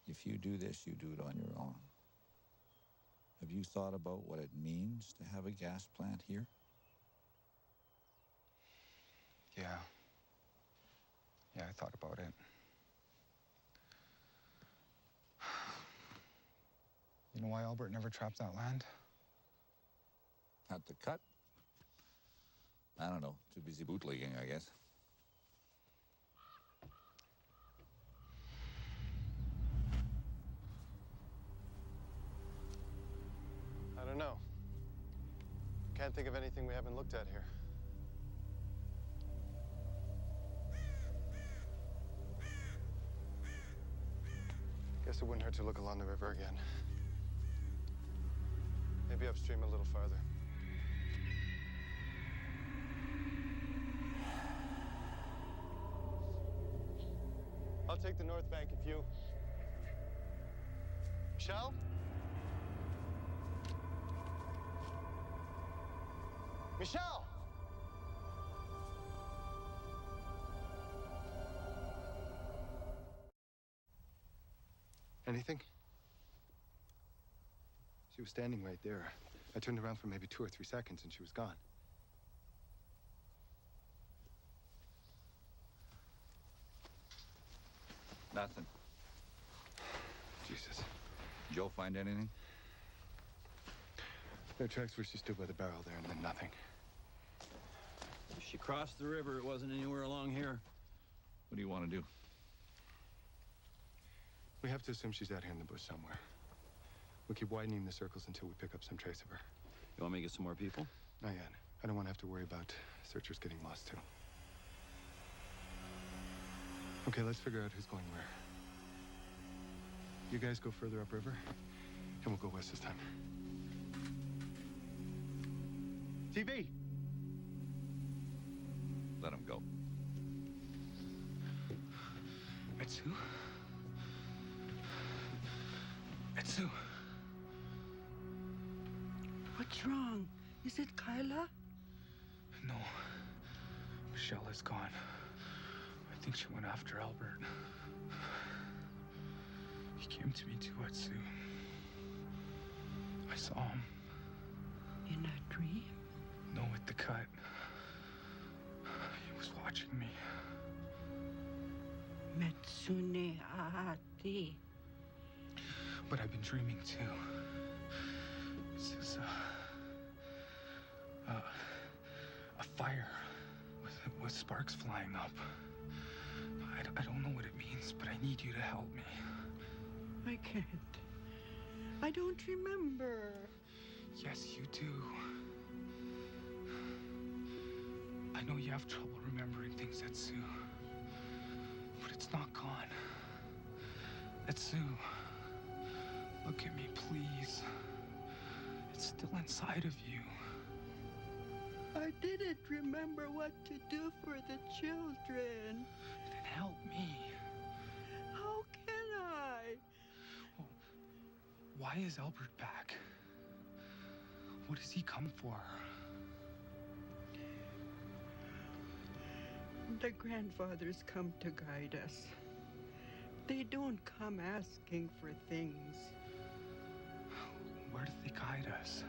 If you do this, you do it on your own. Have you thought about what it means to have a gas plant here? Yeah. Yeah, I thought about it. You know why Albert never trapped that land? At the cut? I don't know. Too busy bootlegging, I guess. I don't know. Can't think of anything we haven't looked at here. Guess it wouldn't hurt to look along the river again. Maybe upstream a little farther. I'll take the north bank if you... Michelle? Michelle! Anything? She was standing right there. I turned around for maybe 2 or 3 seconds and she was gone. Nothing. Jesus. Joe find anything? There are tracks where she stood by the barrel there and then nothing. If she crossed the river, it wasn't anywhere along here. What do you want to do? We have to assume she's out here in the bush somewhere. We'll keep widening the circles until we pick up some trace of her. You want me to get some more people? Not yet. I don't want to have to worry about searchers getting lost, too. Okay, let's figure out who's going where. You guys go further upriver, and we'll go west this time. TV! Let him go. Etsu? Etsu? What's wrong? Is it Kyla? No. Michelle is gone. I think she went after Albert. He came to me too, Etsu. I saw him. In a dream? No, at the cut. He was watching me. Metsune Aati. But I've been dreaming too. This is a fire with sparks flying up. I don't know what it means, but I need you to help me. I can't. I don't remember. Yes, you do. I know you have trouble remembering things, Etsu. But it's not gone. Etsu, Look at me, please. It's still inside of you. I didn't remember what to do for the children. Then help me. How can I? Why is Albert back? What does he come for? The grandfathers come to guide us. They don't come asking for things. Where do they guide us?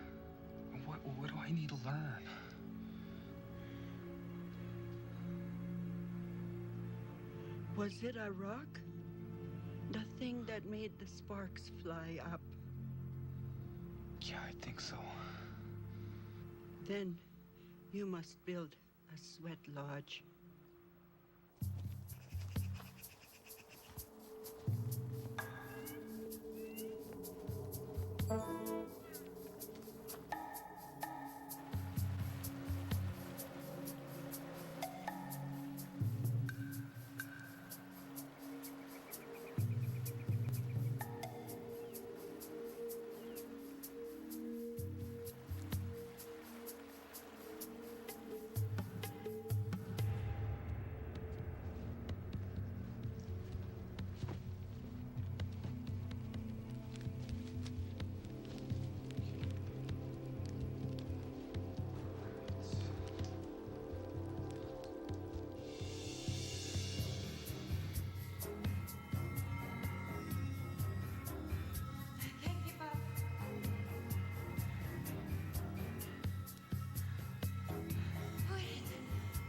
What do I need to learn? Was it a rock? The thing that made the sparks fly up? Yeah, I think so. Then you must build a sweat lodge.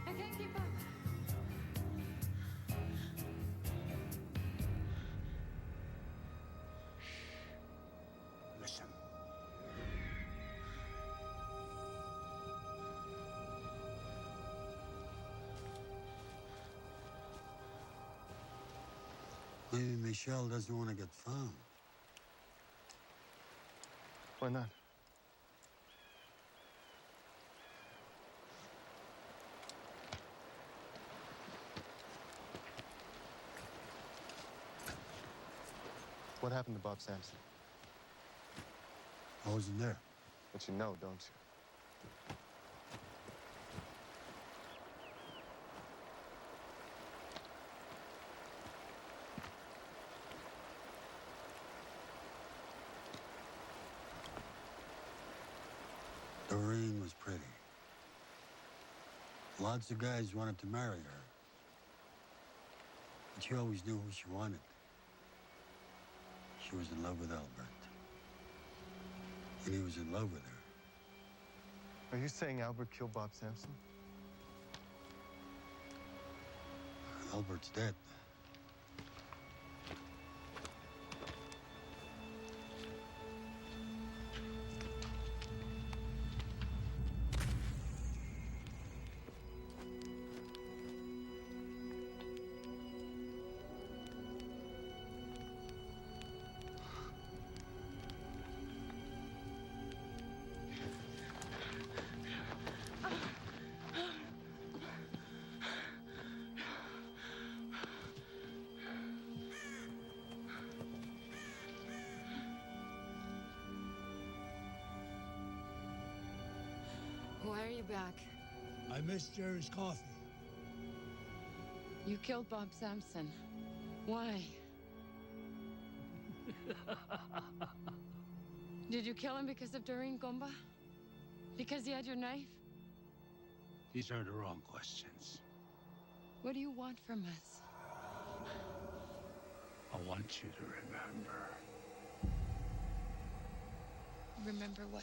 I can't keep up. Listen. Maybe Michelle doesn't want to get found. Why not? What happened to Bob Sampson? I wasn't there. But you know, don't you? Doreen was pretty. Lots of guys wanted to marry her. But she always knew who she wanted. She was in love with Albert. And he was in love with her. Are you saying Albert killed Bob Sampson? Albert's dead. Why are you back? I missed Jerry's coffee. You killed Bob Sampson. Why? Did you kill him because of Doreen Gomba? Because he had your knife? These are the wrong questions. What do you want from us? I want you to remember. Remember what?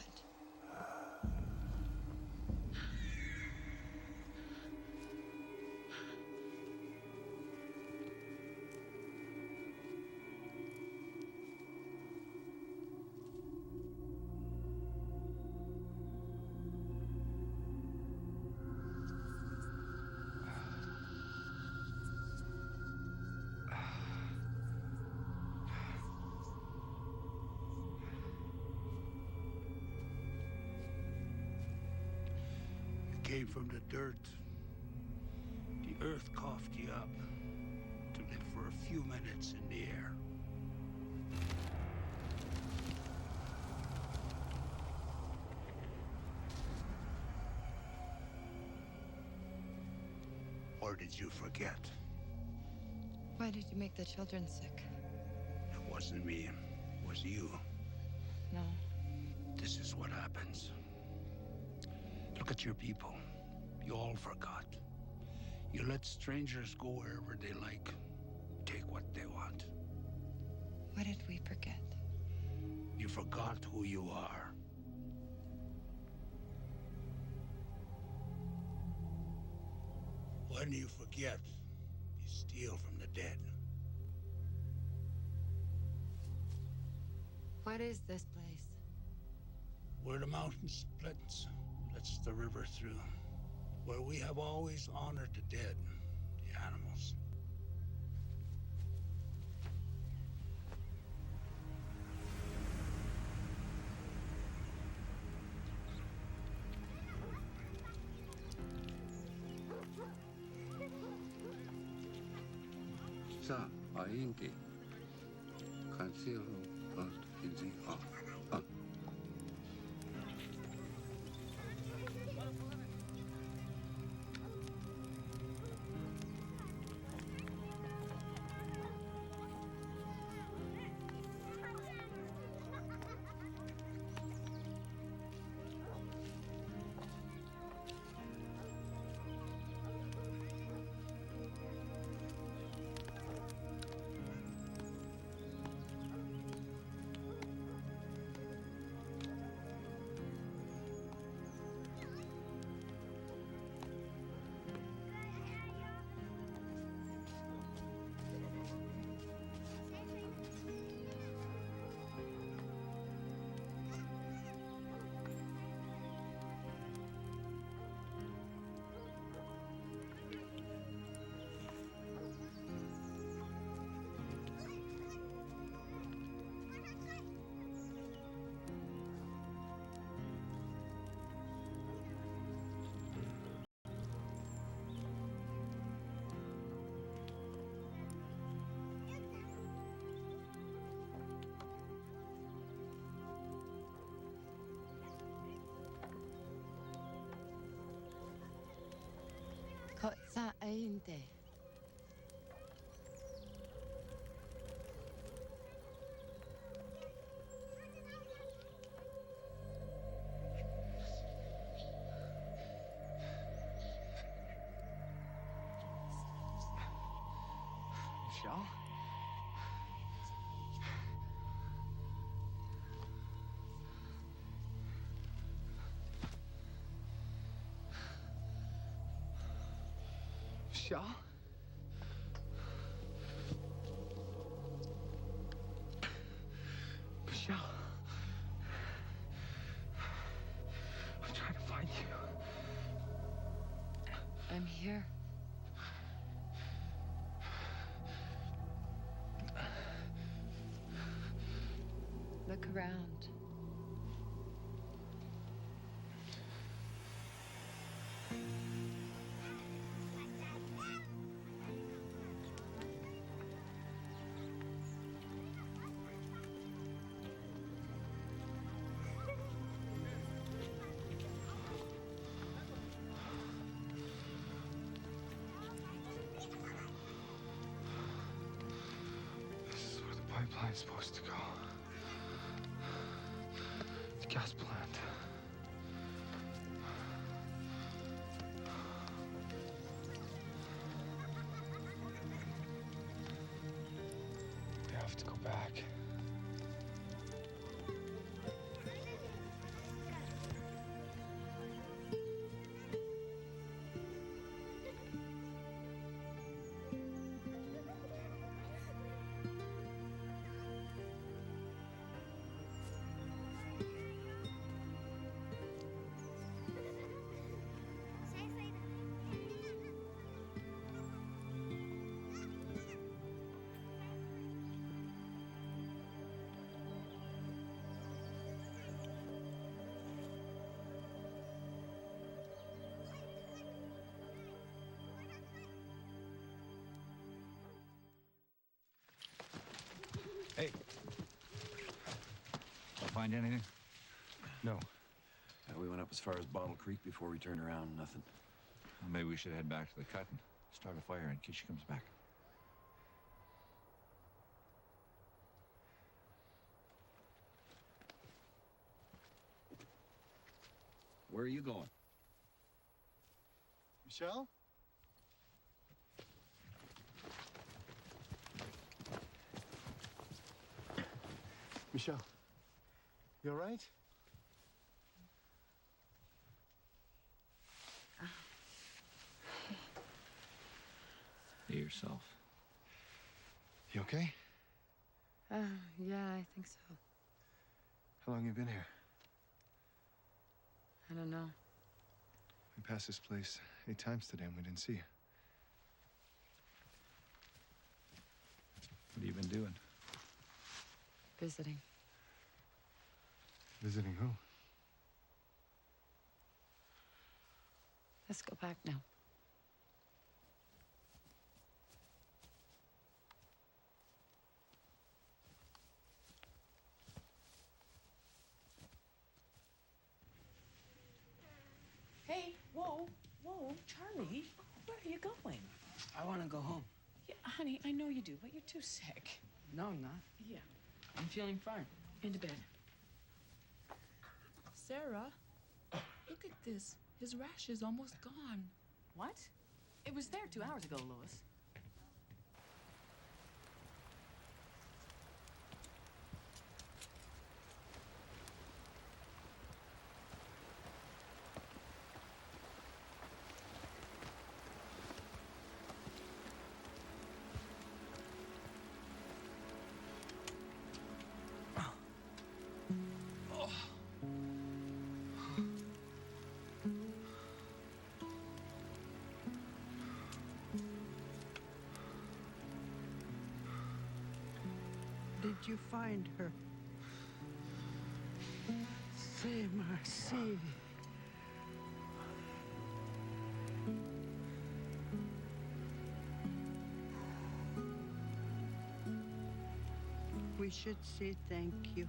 Came from the dirt. The earth coughed you up to live for a few minutes in the air. Or did you forget? Why did you make the children sick? It wasn't me. It was you. No. This is what happens. Look at your people. You all forgot. You let strangers go wherever they like. Take what they want. What did we forget? You forgot who you are. When you forget, you steal from the dead. What is this place? Where the mountain splits, lets the river through. Where we have always honored the dead, the animals. Sa aingi kansilo ot inzi a. Kotsa ainte. Michelle? Michelle? Michelle? I'm trying to find you. I'm here. Look around. This is where the pipeline's supposed to go. The gas plant. We have to go back. Hey. Find anything? No. We went up as far as Bottle Creek before we turned around. Nothing. Well, maybe we should head back to the cutting. Start a fire in case she comes back. Where are you going? Michelle? Michelle, you all right? Be yourself. You okay? Yeah, I think so. How long you been here? I don't know. We passed this place 8 times today and we didn't see you. What have you been doing? Visiting. Visiting who? Let's go back now. Hey, whoa, Charlie, where are you going? I want to go home. Yeah, honey, I know you do, but you're too sick. No, I'm not. Yeah. I'm feeling fine. Into bed. Sarah, look at this. His rash is almost gone. What? It was there 2 hours ago, Lois. Did you find her? C'est merci. We should say thank you.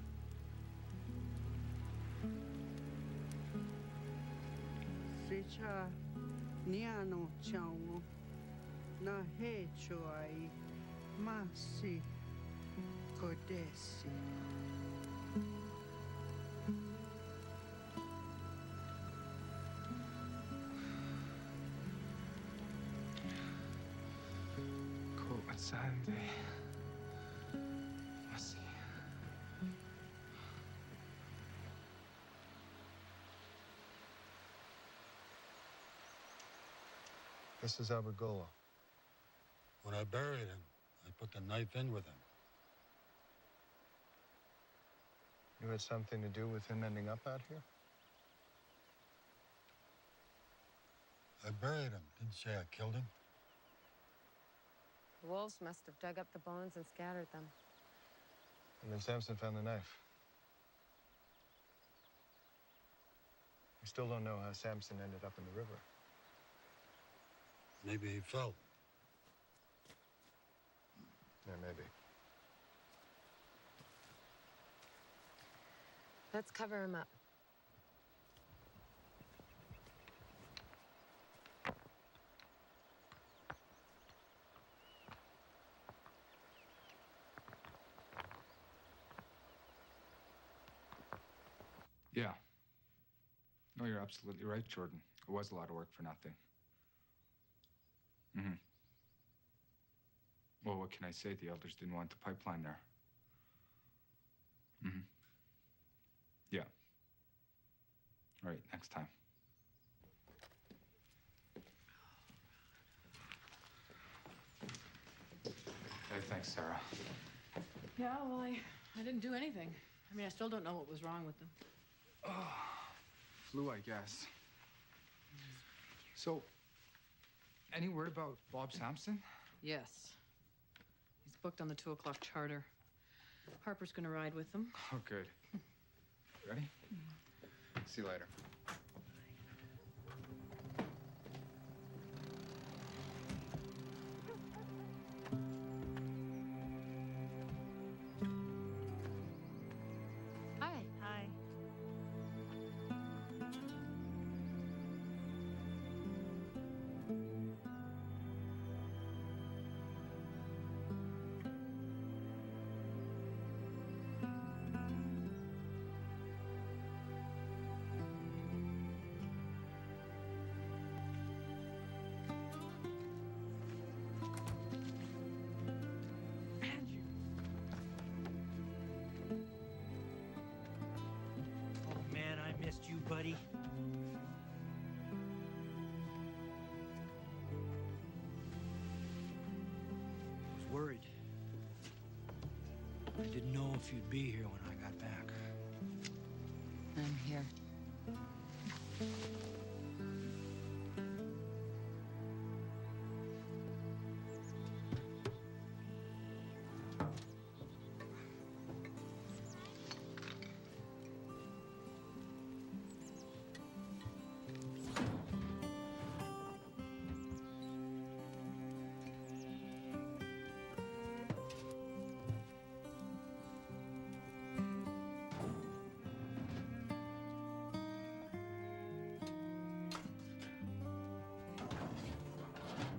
Secha niano chango na he choai masi kodesi. Sande. Así. This is Albert Golo. When I buried him, I put the knife in with him. You had something to do with him ending up out here? I buried him. Didn't say I killed him. The wolves must have dug up the bones and scattered them. And then Samson found the knife. We still don't know how Samson ended up in the river. Maybe he fell. Yeah, maybe. Let's cover him up. Yeah. No, you're absolutely right, Jordan. It was a lot of work for nothing. Mm-hmm. Well, what can I say? The elders didn't want the pipeline there. Mm-hmm. Yeah. All right, next time. Okay, thanks, Sarah. Yeah, well, I didn't do anything. I mean, I still don't know what was wrong with them. Flu, I guess. So, any word about Bob Sampson? Yes. He's booked on the 2 o'clock charter. Harper's gonna ride with them. Oh, good. Ready? See you later. Hi. Hi. if you'd be here when I got back. I'm here.